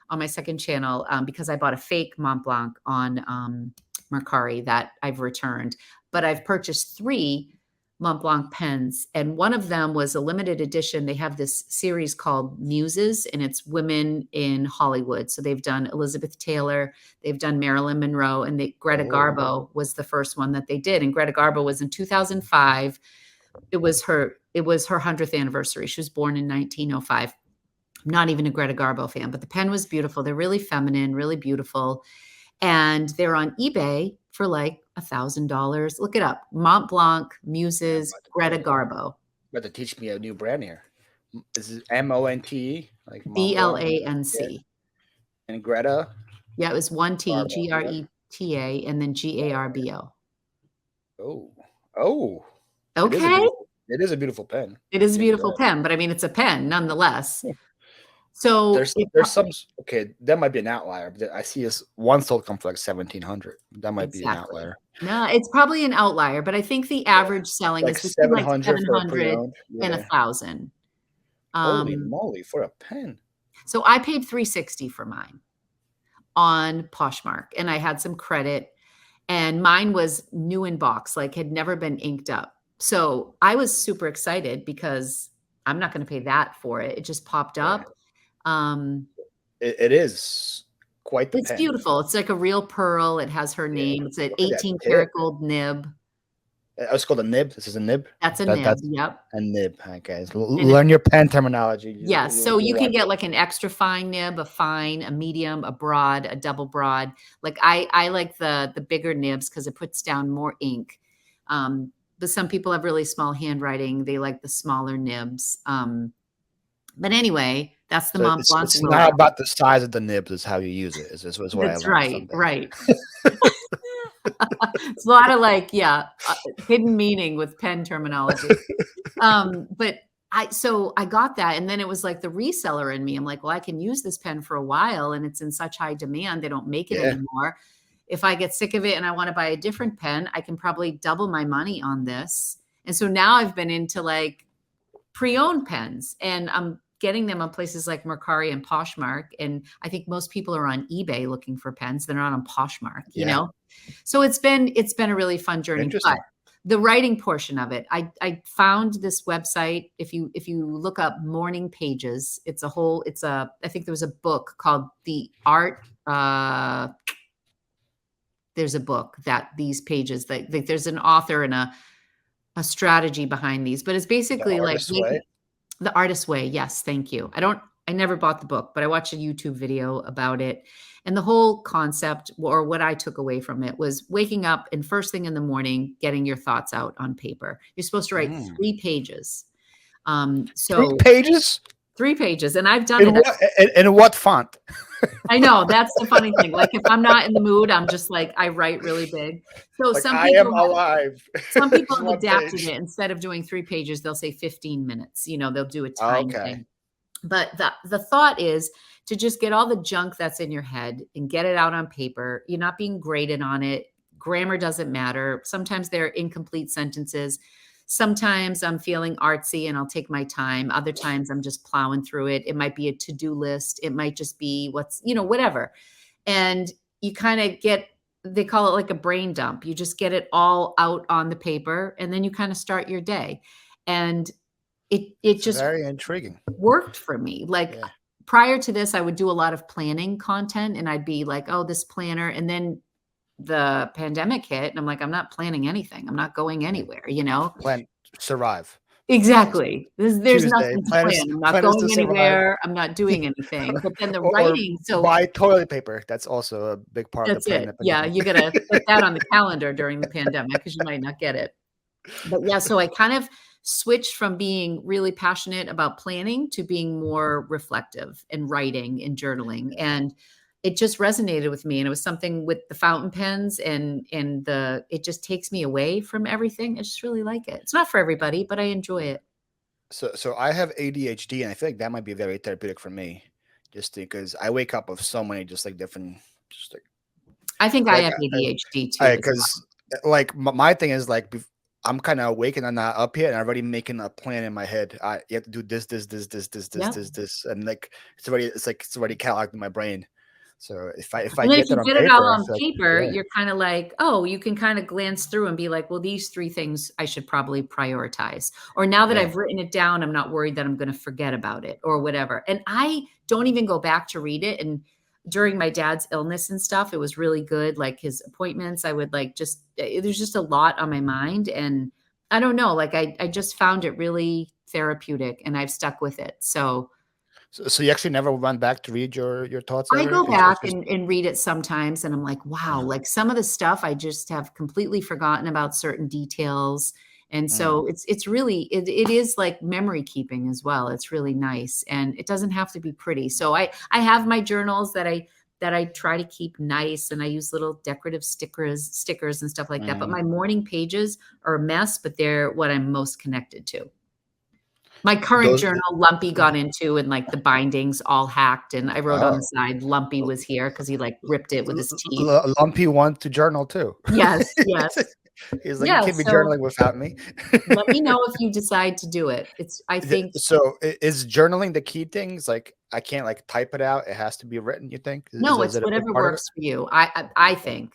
on my second channel because I bought a fake Mont Blanc on Mercari that I've returned. But I've purchased 3 Mont Blanc pens, and one of them was a limited edition. They have this series called Muses, and it's women in Hollywood. So they've done Elizabeth Taylor, they've done Marilyn Monroe, and Greta Oh, Garbo was the first one that they did. And Greta Garbo was in 2005. It was her 100th anniversary. She was born in 1905. I'm not even a Greta Garbo fan, but the pen was beautiful. They're really feminine, really beautiful. And they're on eBay for like $1,000. Look it up. Mont Blanc, yeah, Muses, Greta Garbo. about to teach me a new brand here. This is Monte, like Mont Blanc. Yeah. BLANC. And Greta Yeah, it was one T, Garbo. Yeah. GRETA, and then GARBO. Oh, oh, it is a Okay. beautiful. It is a beautiful pen. It is a Give you beautiful that. pen, but I mean, it's a pen nonetheless. So it, There's some okay. That might be an outlier. But I see this one sold come for like 1,700. That might be an exactly. outlier. No, it's probably an outlier, but I think the Yeah, average selling like is between like 700 for a 700 pre-owned. and Yeah. 1,000. Holy Um, moly, for a pen. so I paid 360 for mine on Poshmark, and I had some credit, and mine was new in box, like had never been inked up. So I was super excited because I'm not going to pay that for it. It just popped Yeah, up. Um, it is quite the it's pen. beautiful. It's like a real pearl. It has her Yeah, name. It's an look at that 18 tip. karat gold nib. It's called a nib. This is a nib. That's a nib. That's Yep. a nib. Okay, so And it's, learn your pen terminology. yes. So You you can like get it. like an extra fine nib, a fine, a medium, a broad, a double broad. Like I like the bigger nibs because it puts down more ink. But some people have really small handwriting. They like the smaller nibs. But anyway, that's the So Mont Blanc it's not logo. about the size of the nibs; it's how you use it. Is what I That's learned right. someday. Right. It's a lot of like, yeah, hidden meaning with pen terminology. But I got that, and then it was like the reseller in me. I'm like, well, I can use this pen for a while, and it's in such high demand. They don't make it Yeah, anymore. If I get sick of it and I want to buy a different pen, I can probably double my money on this. And so now I've been into like pre-owned pens, and I'm getting them on places like Mercari and Poshmark. And I think most people are on eBay looking for pens. They're not on Poshmark, you yeah, know? So it's been a really fun journey. But interesting. the writing portion of it, I found this website. If you look up morning pages, I think there was a book called The Art. There's a book that these pages that like, there's an author and a strategy behind these, but it's The basically like artist's way. the artist way. Yes, thank you. I never bought the book, but I watched a YouTube video about it. And the whole concept, or what I took away from it, was waking up and first thing in the morning, getting your thoughts out on paper. You're supposed to write Mm. 3 pages. 3 pages 3 pages. And I've done it. in what font? I know that's the funny thing. Like if I'm not in the mood, I'm just like, I write really big. So Like some I am people alive. some people Just have one adapted page. it. Instead of doing 3 pages, they'll say 15 minutes. They'll do a time Okay. thing. But the thought is to just get all the junk that's in your head and get it out on paper. You're not being graded on it. Grammar doesn't matter. Sometimes they're incomplete sentences. Sometimes I'm feeling artsy and I'll take my time. Other times I'm just plowing through it. It might be a to-do list. It might just be whatever. And you kind of they call it like a brain dump. You just get it all out on the paper and then you kind of start your day. And it It's just very intriguing. worked for me. Like Yeah. prior to this, I would do a lot of planning content and I'd be like, oh, this planner. And then the pandemic hit and I'm like, I'm not planning anything. I'm not going Yeah. anywhere. Plan survive. Exactly. There's Tuesday. nothing to plan. I'm not Plan is to going survive. anywhere. I'm not doing anything. But then the Or writing, so buy toilet paper. That's also a big part of the that's plan. it. Yeah, you got to put that on the calendar during the pandemic because you might not get it. But yeah, so I kind of switched from being really passionate about planning to being more reflective and writing and journaling. And it just resonated with me. And it was something with the fountain pens and it just takes me away from everything. I just really like it. It's not for everybody, but I enjoy it. So I have ADHD, and I feel like that might be very therapeutic for me, just because I wake up with so many just like different, just I think I like have ADHD too. As well. because like my thing is like I'm kind of awake and I'm not up yet, and I'm already making a plan in my head. You have to do this, Yeah. this, and like it's already cataloged in my brain. So if I And then get if you that on get it all paper, I on feel like paper, yeah, you're kind of like, oh, you can kind of glance through and be like, well, these 3 things I should probably prioritize. Or now that yeah. I've written it down, I'm not worried that I'm going to forget about it or whatever. And I don't even go back to read it. And during my dad's illness and stuff, it was really good. Like his appointments, I would like there's just a lot on my mind. And I don't know, like I just found it really therapeutic and I've stuck with it. So you actually never went back to read your thoughts I ever? go Because back it's just and read it sometimes, and I'm like, wow, uh, like some of the stuff I just have completely forgotten about certain details. And Mm. so it's really it is like memory keeping as well. It's really nice, and it doesn't have to be pretty. So I have my journals that I try to keep nice, and I use little decorative stickers and stuff like that. But Mm. my morning pages are a mess, but they're what I'm most connected to. My current Those journal, Lumpy got into, and like the bindings all hacked. And I wrote on the oh, side, Lumpy was here because he like ripped it with his teeth. Lumpy want to journal too. Yes, yes. He's like, you Yeah. can't be So journaling without me. let me know if you decide to do it. It's, I think, So is journaling the key things? Like I can't like type it out. It has to be written. You think no, is it's it a big whatever part of it? works for you. I Okay. think.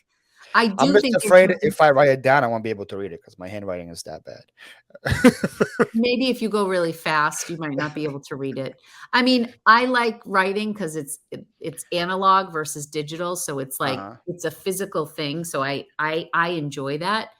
I I'm do just think there's afraid something. if I write it down, I won't be able to read it because my handwriting is that bad. Maybe if you go really fast, you might not be able to read it. I mean, I like writing because it's analog versus digital, so it's like Uh-huh. it's a physical thing. So I enjoy that,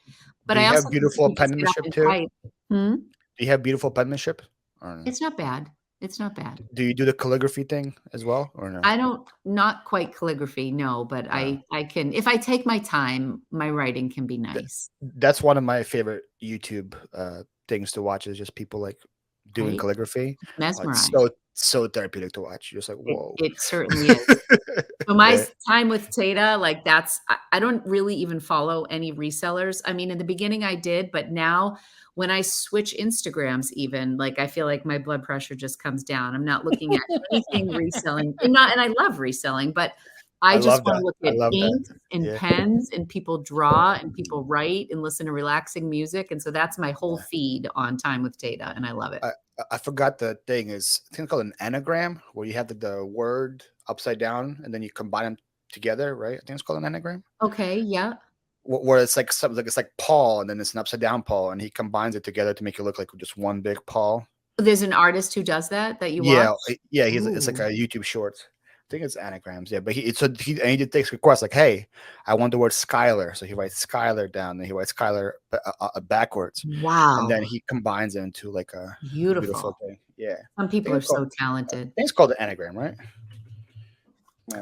but Do I you also have think if beautiful you just get up penmanship and too? type, hmm? Do you have beautiful penmanship? Or no? It's not bad. It's not bad. Do you do the calligraphy thing as well, or no? I don't, not quite calligraphy, no, but Uh, I can, if I take my time, my writing can be th- nice, that's one of my favorite YouTube things to watch is just people like doing right? calligraphy. It's Mesmerized. so therapeutic to watch. You're just like, whoa. It certainly is. So my Yeah. time with Tata, like that's I don't really even follow any resellers. I mean, in the beginning I did, but now when I switch Instagrams even, like I feel like my blood pressure just comes down. I'm not looking at anything reselling. And I love reselling, but I I just love want to that. look I at love that. ink and Yeah. pens and people draw and people write and listen to relaxing music. And so that's my whole Yeah. feed on time with Tata, and I love it. I I forgot the thing is I think it's called an anagram where you have the word upside down and then you combine them together, right? I think it's called an anagram. Okay, yeah. Where it's like something like it's like Paul and then it's an upside down Paul and he combines it together to make it look like just one big Paul. There's an artist who does that you watch? Yeah, yeah, it's like Ooh, a YouTube Shorts. I think it's anagrams, yeah. But he did takes requests like, "Hey, I want the word Skylar," so he writes Skylar down, and he writes Skylar backwards, and then wow. he combines it into like a beautiful Beautiful. thing. Yeah, Some I think people are it's called so talented. the anagram, right?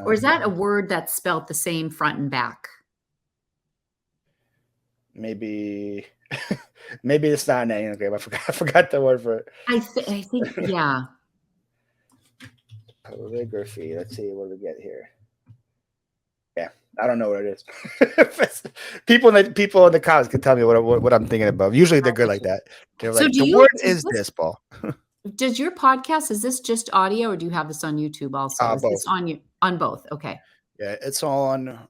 Or Uh, is that a word that's spelt the same front and back? maybe maybe it's not an anagram. I forgot the word for it. I think, yeah. Calligraphy. Let's see what we get here. Yeah, I don't know what it is. People in the comments can tell me what I'm thinking about. Usually they're I good get like you. that. They're So like, do the you word is this, Paul. does your podcast, is this just audio or do you have this on YouTube also? Is this Both. on you on both? Okay. Yeah, it's on.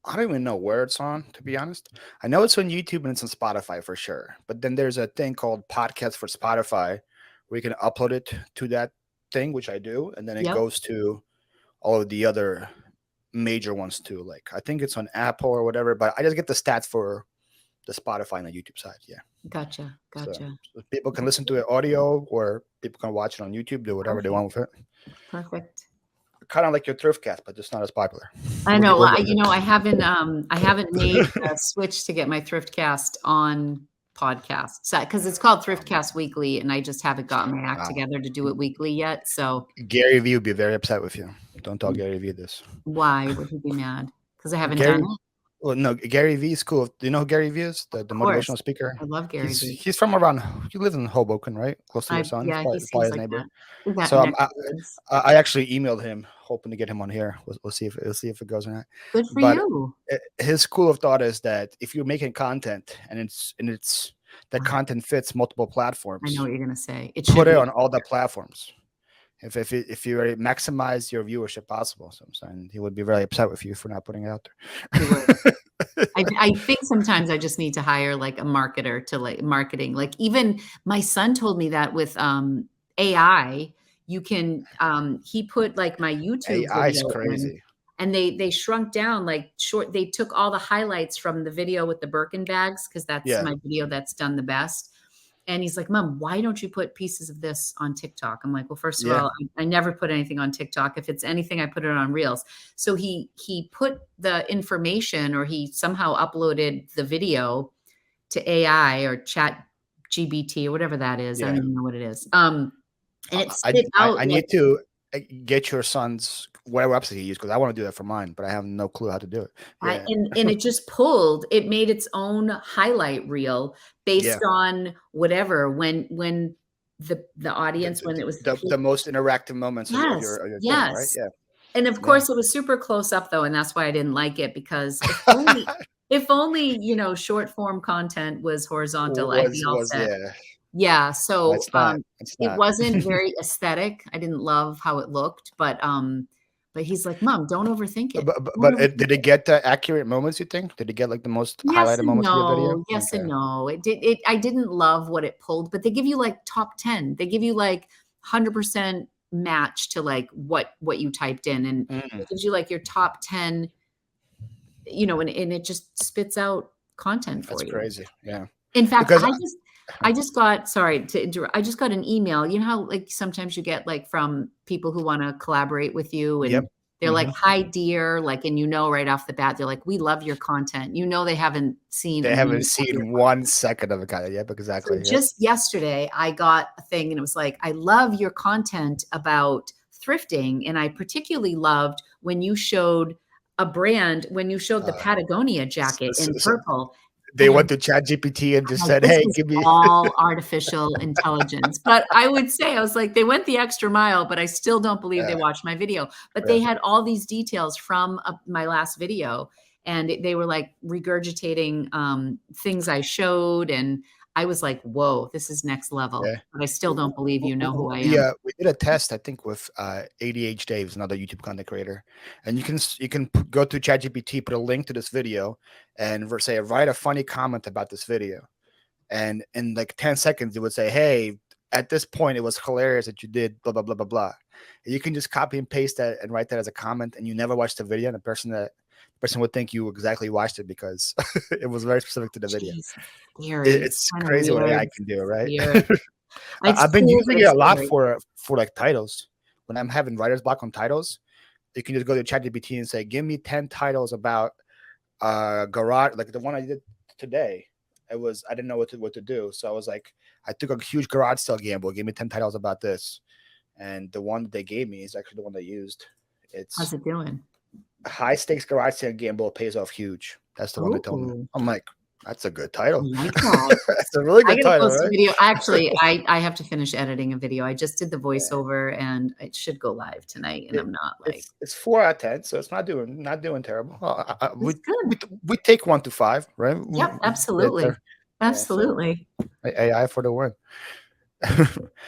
I don't even know where it's on, to be honest. I know it's on YouTube and it's on Spotify for sure. But then there's a thing called Podcast for Spotify where you can upload it to that thing, which I do, and then it Yep. goes to all of the other major ones too. Like I think it's on Apple or whatever, but I just get the stats for the Spotify and the YouTube side. Yeah. Gotcha. So, Gotcha. so people can That's listen to good. it audio or people can watch it on YouTube, do whatever they Perfect. want with it. Perfect. Kind of like your thrift cast, but just not as popular. I know. We'll I, get you there. know, I haven't made the switch to get my Thriftcast on podcast. So, because it's called Thriftcast Weekly, and I just haven't gotten my act Wow. together to do it weekly yet. So Gary Vee would be very upset with you. Don't tell Gary Vee this. why would he be mad? Because I haven't done Gary, it? well, no, Gary Vee is cool. Do you know who Gary Vee is? The Of course. motivational speaker. I love Gary Vee. He's from around. You live in Hoboken, right? Close to your son. He's Yeah, he probably seems his like neighbor. that. Is that So next woods? I actually emailed him, hoping to get him on here. We'll see if it goes or not. Good for But you. his school of thought is that if you're making content and it's that Ah, content fits multiple I know platforms, what you're gonna say. It put should it be. on all the platforms. If you maximize your viewership possible, so I'm saying he would be very upset with you for not putting it out He would. there. I think sometimes I just need to hire like a marketer to like marketing. Like even my son told me that with AI, you can he put like my YouTube AI is video in, crazy. and they shrunk down like short, they took all the highlights from the video with the Birkin bags because that's Yeah. my video that's done the best. And he's like, Mom, why don't you put pieces of this on TikTok? I'm like, well, first of Yeah. all, I never put anything on TikTok. If it's anything, I put it on Reels. So he put the information, or he somehow uploaded the video to AI or Chat GBT or whatever that is. I don't Yeah. even know what it is. And it I spit out I like need to. get your son's whatever website he used, because I want to do that for mine, but I have no clue how to do it. I Yeah, and it just pulled, it made its own highlight reel yeah. based on whatever, when the The, audience, when it was the most interactive moments yes, of your thing, right? yes. Yeah, And of yeah. course, it was super close up though, and that's why I didn't like it, because if only, short form content was horizontal, I'd be all Was set. yeah. Yeah, so, It's not. It's it not. wasn't very aesthetic. I didn't love how it looked, but he's like, "Mom, don't overthink it. Don't overthink Did it it." get the accurate moments? You think? Did it get like the most Yes highlighted and moments of your video? no, yes and Okay. no. It I didn't love what it pulled, but they give you, like, top 10. They give you, like, 100% match to, like, what you typed in, and Mm, it gives you, like, your top 10, and it just spits out content for that's you. crazy. Yeah. In fact, Because I just got, sorry to interrupt, I just got an email. You know how, like, sometimes you get, like, from people who wanna collaborate with you, and yep. they're like, Hmm. "Hi, dear," like, and right off the bat, they're like, "We love your content." They haven't seen a They haven't minute of your seen content. 1 second of it. Kind of. Yep. So Exactly. Yep. just yesterday, I got a thing, and it was like, "I love your content about thrifting, and I particularly loved when you showed the Uh, Patagonia so, jacket in so purple." they And went to ChatGPT and just I'm like, said, "This "Hey, is give me." all artificial intelligence." But I was like, they went the extra mile, but I still don't believe they Yeah. watched my video. But they Yeah. had all these details from, my last video, and they were, like, regurgitating, things I showed, and I was like, "Whoa, this is next level." Yeah. But I still don't believe you know who I We am. we did a test, I think, with ADH Dave, another YouTube content creator, and you can go to ChatGPT, put a link to this video, and say write a funny comment about this video, and in like 10 seconds, it would say, "Hey, at this point, it was hilarious that you did blah blah blah blah blah." And you can just copy and paste that and write that as a comment, and you never watched the video, and the person would think you exactly watched it because it was very specific to the video. Jeez, it's scary. It's It's kinda crazy what AI weird. can do, right? Weird. It's I've been cool, but using it it's a lot scary. for like titles. When I'm having writer's block on titles, you can just go to ChatGPT and say, "Give me 10 titles about garage," like the one I did today. I didn't know what to do, so I was like, I took a huge garage sale gamble. Give me 10 titles about this, and the one that they gave me is actually the one they used. How's It's it doing? high stakes garage sale gamble pays off huge. That's the one they told me. Ooh, I'm like, that's a good I title. like that. That's a really I good gotta title, post a right? video. Actually, I have to finish editing a video. I just did the Yeah. voiceover, and it should go live tonight, and I'm not, like, It's 4 out of 10, so it's not doing terrible. it's good. We take 1 to 5, right? Yep, absolutely. Yeah, so Absolutely. AI for the win.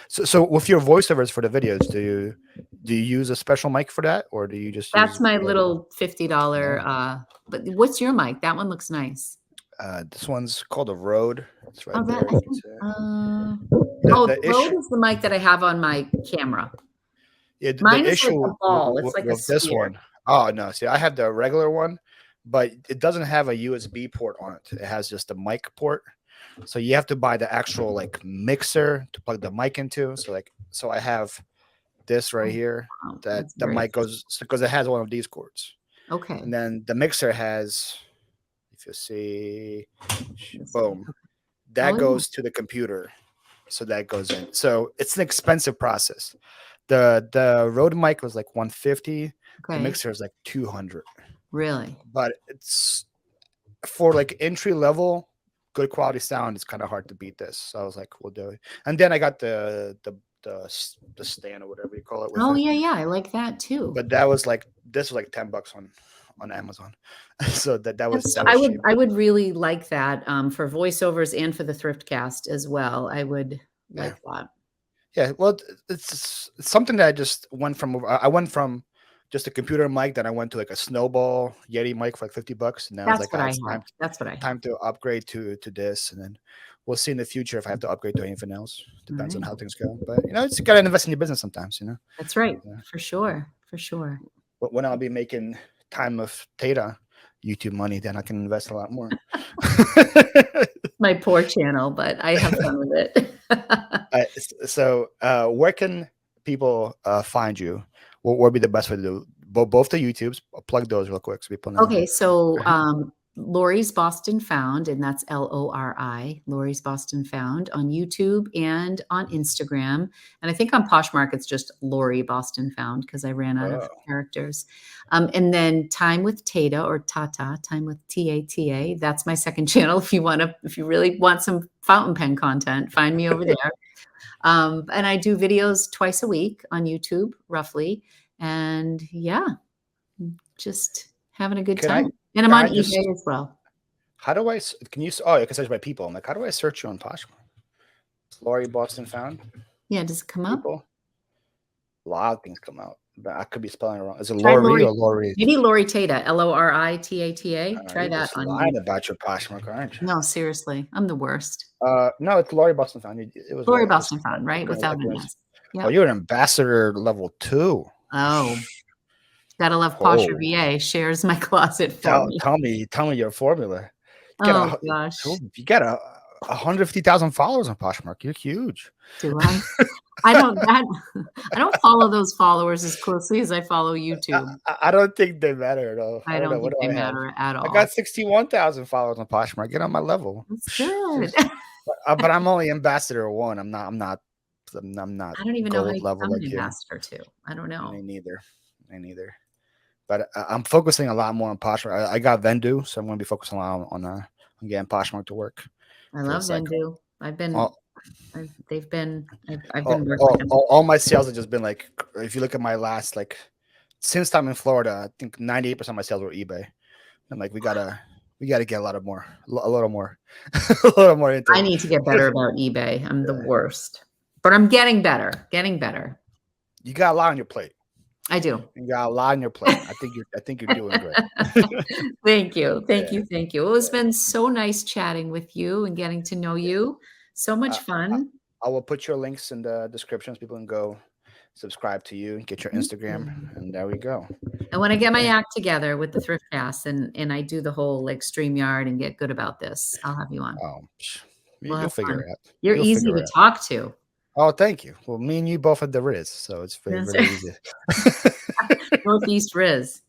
So with your voiceovers for the videos, do you use a special mic for that, or do you just That's use my whatever? little $50, Yeah. but what's your mic? That one looks nice. This one's called a Rode. It's right Oh, that there. I You can think, see it. The the Rode issue, is the mic that I have on my camera. yeah, Mine the is like issue a ball. It's like a with this sphere. one. Oh no, see, I have the regular one, but it doesn't have a USB port on it. It has just a mic port. So you have to buy the actual like mixer to plug the mic into. So I have this right Oh, here wow, that that's the very mic goes because it has one of these cords. And okay. then the mixer has, if you see, This way. boom, Okay. Oh, that yeah. goes to the computer. So that goes in. So it's an expensive process. The Rode mic was like 150. The Okay. mixer is like 200. Really? But it's for like entry level, good quality sound. It's kind of hard to beat this. So I was like, we'll do it. And then I got the stand or whatever you call it with Oh, it. yeah, yeah, I like that too. But that was like this was like $10 on Amazon. So That's that was cheap. I would really like that, for voiceovers and for the Thriftcast as well. I would Yeah. like that. Yeah. Well, it's something that I just went from. I went from just a computer mic, then I went to like a Snowball Yeti mic for like $50. And now it's That's like, what I it's have. That's what I have. time to upgrade to this, and then we'll see in the future if I have to upgrade to anything else. Depends on Alright. how things go. But it's got to invest in your business sometimes. That's right. Yeah. For sure, for sure. But when I'll be making time of Tata YouTube money, then I can invest a lot more. My poor channel, but I have fun with it. Where can people find you? What would be the best way to do both the YouTubes? I'll plug those real quick so people know. Okay, so, Lori's Boston Found, and that's Lori, Lori's Boston Found on YouTube and on Instagram. And I think on Poshmark, it's just Lori Boston Found because I ran out of Oh, characters. And then Time with Tata or Tata, Time with Tata. That's my second channel. If you really want some fountain pen content, find me over there. And I do videos twice a week on YouTube, roughly. And yeah, just having a good can I time. And I'm can on I just eBay as well. how do I can you oh, I can search by people. I'm like, how do I search you on Poshmark? Lori Boston Found Yeah, does it come up? people. A lot of things come out, but I could be spelling it wrong. Is it Try Lori Lori. or Lori? Maybe Lori Tata, Loritata. Try You're that just on lying YouTube. about your Poshmark, aren't you? No, seriously, I'm the worst. No, it's Lori Boston Found. It was Lori right. I just Boston Found, right? I Without an couldn't. S. Oh, Yep. you're an ambassador level 2. Oh, gotta love Posher Oh, VA shares my closet for me. tell me your formula. You Oh got gosh, you got 150,000 followers on Poshmark. You're huge. do I? I don't that I don't follow those followers as closely as I follow YouTube. I don't think they matter at all. I I don't know. don't What think do they I have? matter at I got all. 61,000 followers on Poshmark. Get on my level. That's good. But I'm only ambassador 1. I'm not I don't even know how gold you level become an like you. ambassador too. I don't know. Me neither. Me neither. But I'm focusing a lot more on Poshmark. I got Vendu, so I'm going to be focusing a lot on getting Poshmark to work. I love It's like Vendu. I've been all, I've been working with them. all my sales have just been like, if you look at my last, like, since I'm in Florida, I think 98% of my sales were eBay. I'm like, we gotta get a little more, a little more, a little more into I it. need to get better about eBay. I'm the worst. But I'm getting better. Getting better. You got a lot on your plate. I do. You got a lot on your plate. I think you're doing great. Thank you. Thank Yeah, you. Thank you. It has been so nice chatting with you and getting to know yeah. you. So much I, fun. I will put your links in the descriptions. People can go subscribe to you, get your Thank Instagram, you. and there we go. And when I get my Yeah. act together with the thrift cast and I do the whole like StreamYard and get good about this, I'll have you on. We'll You'll have figure fun. it out. You're You'll easy figure to it out. talk to. Oh, thank you. Well, me and you both have the rizz, so it's very, That's very easy. Northeast Riz.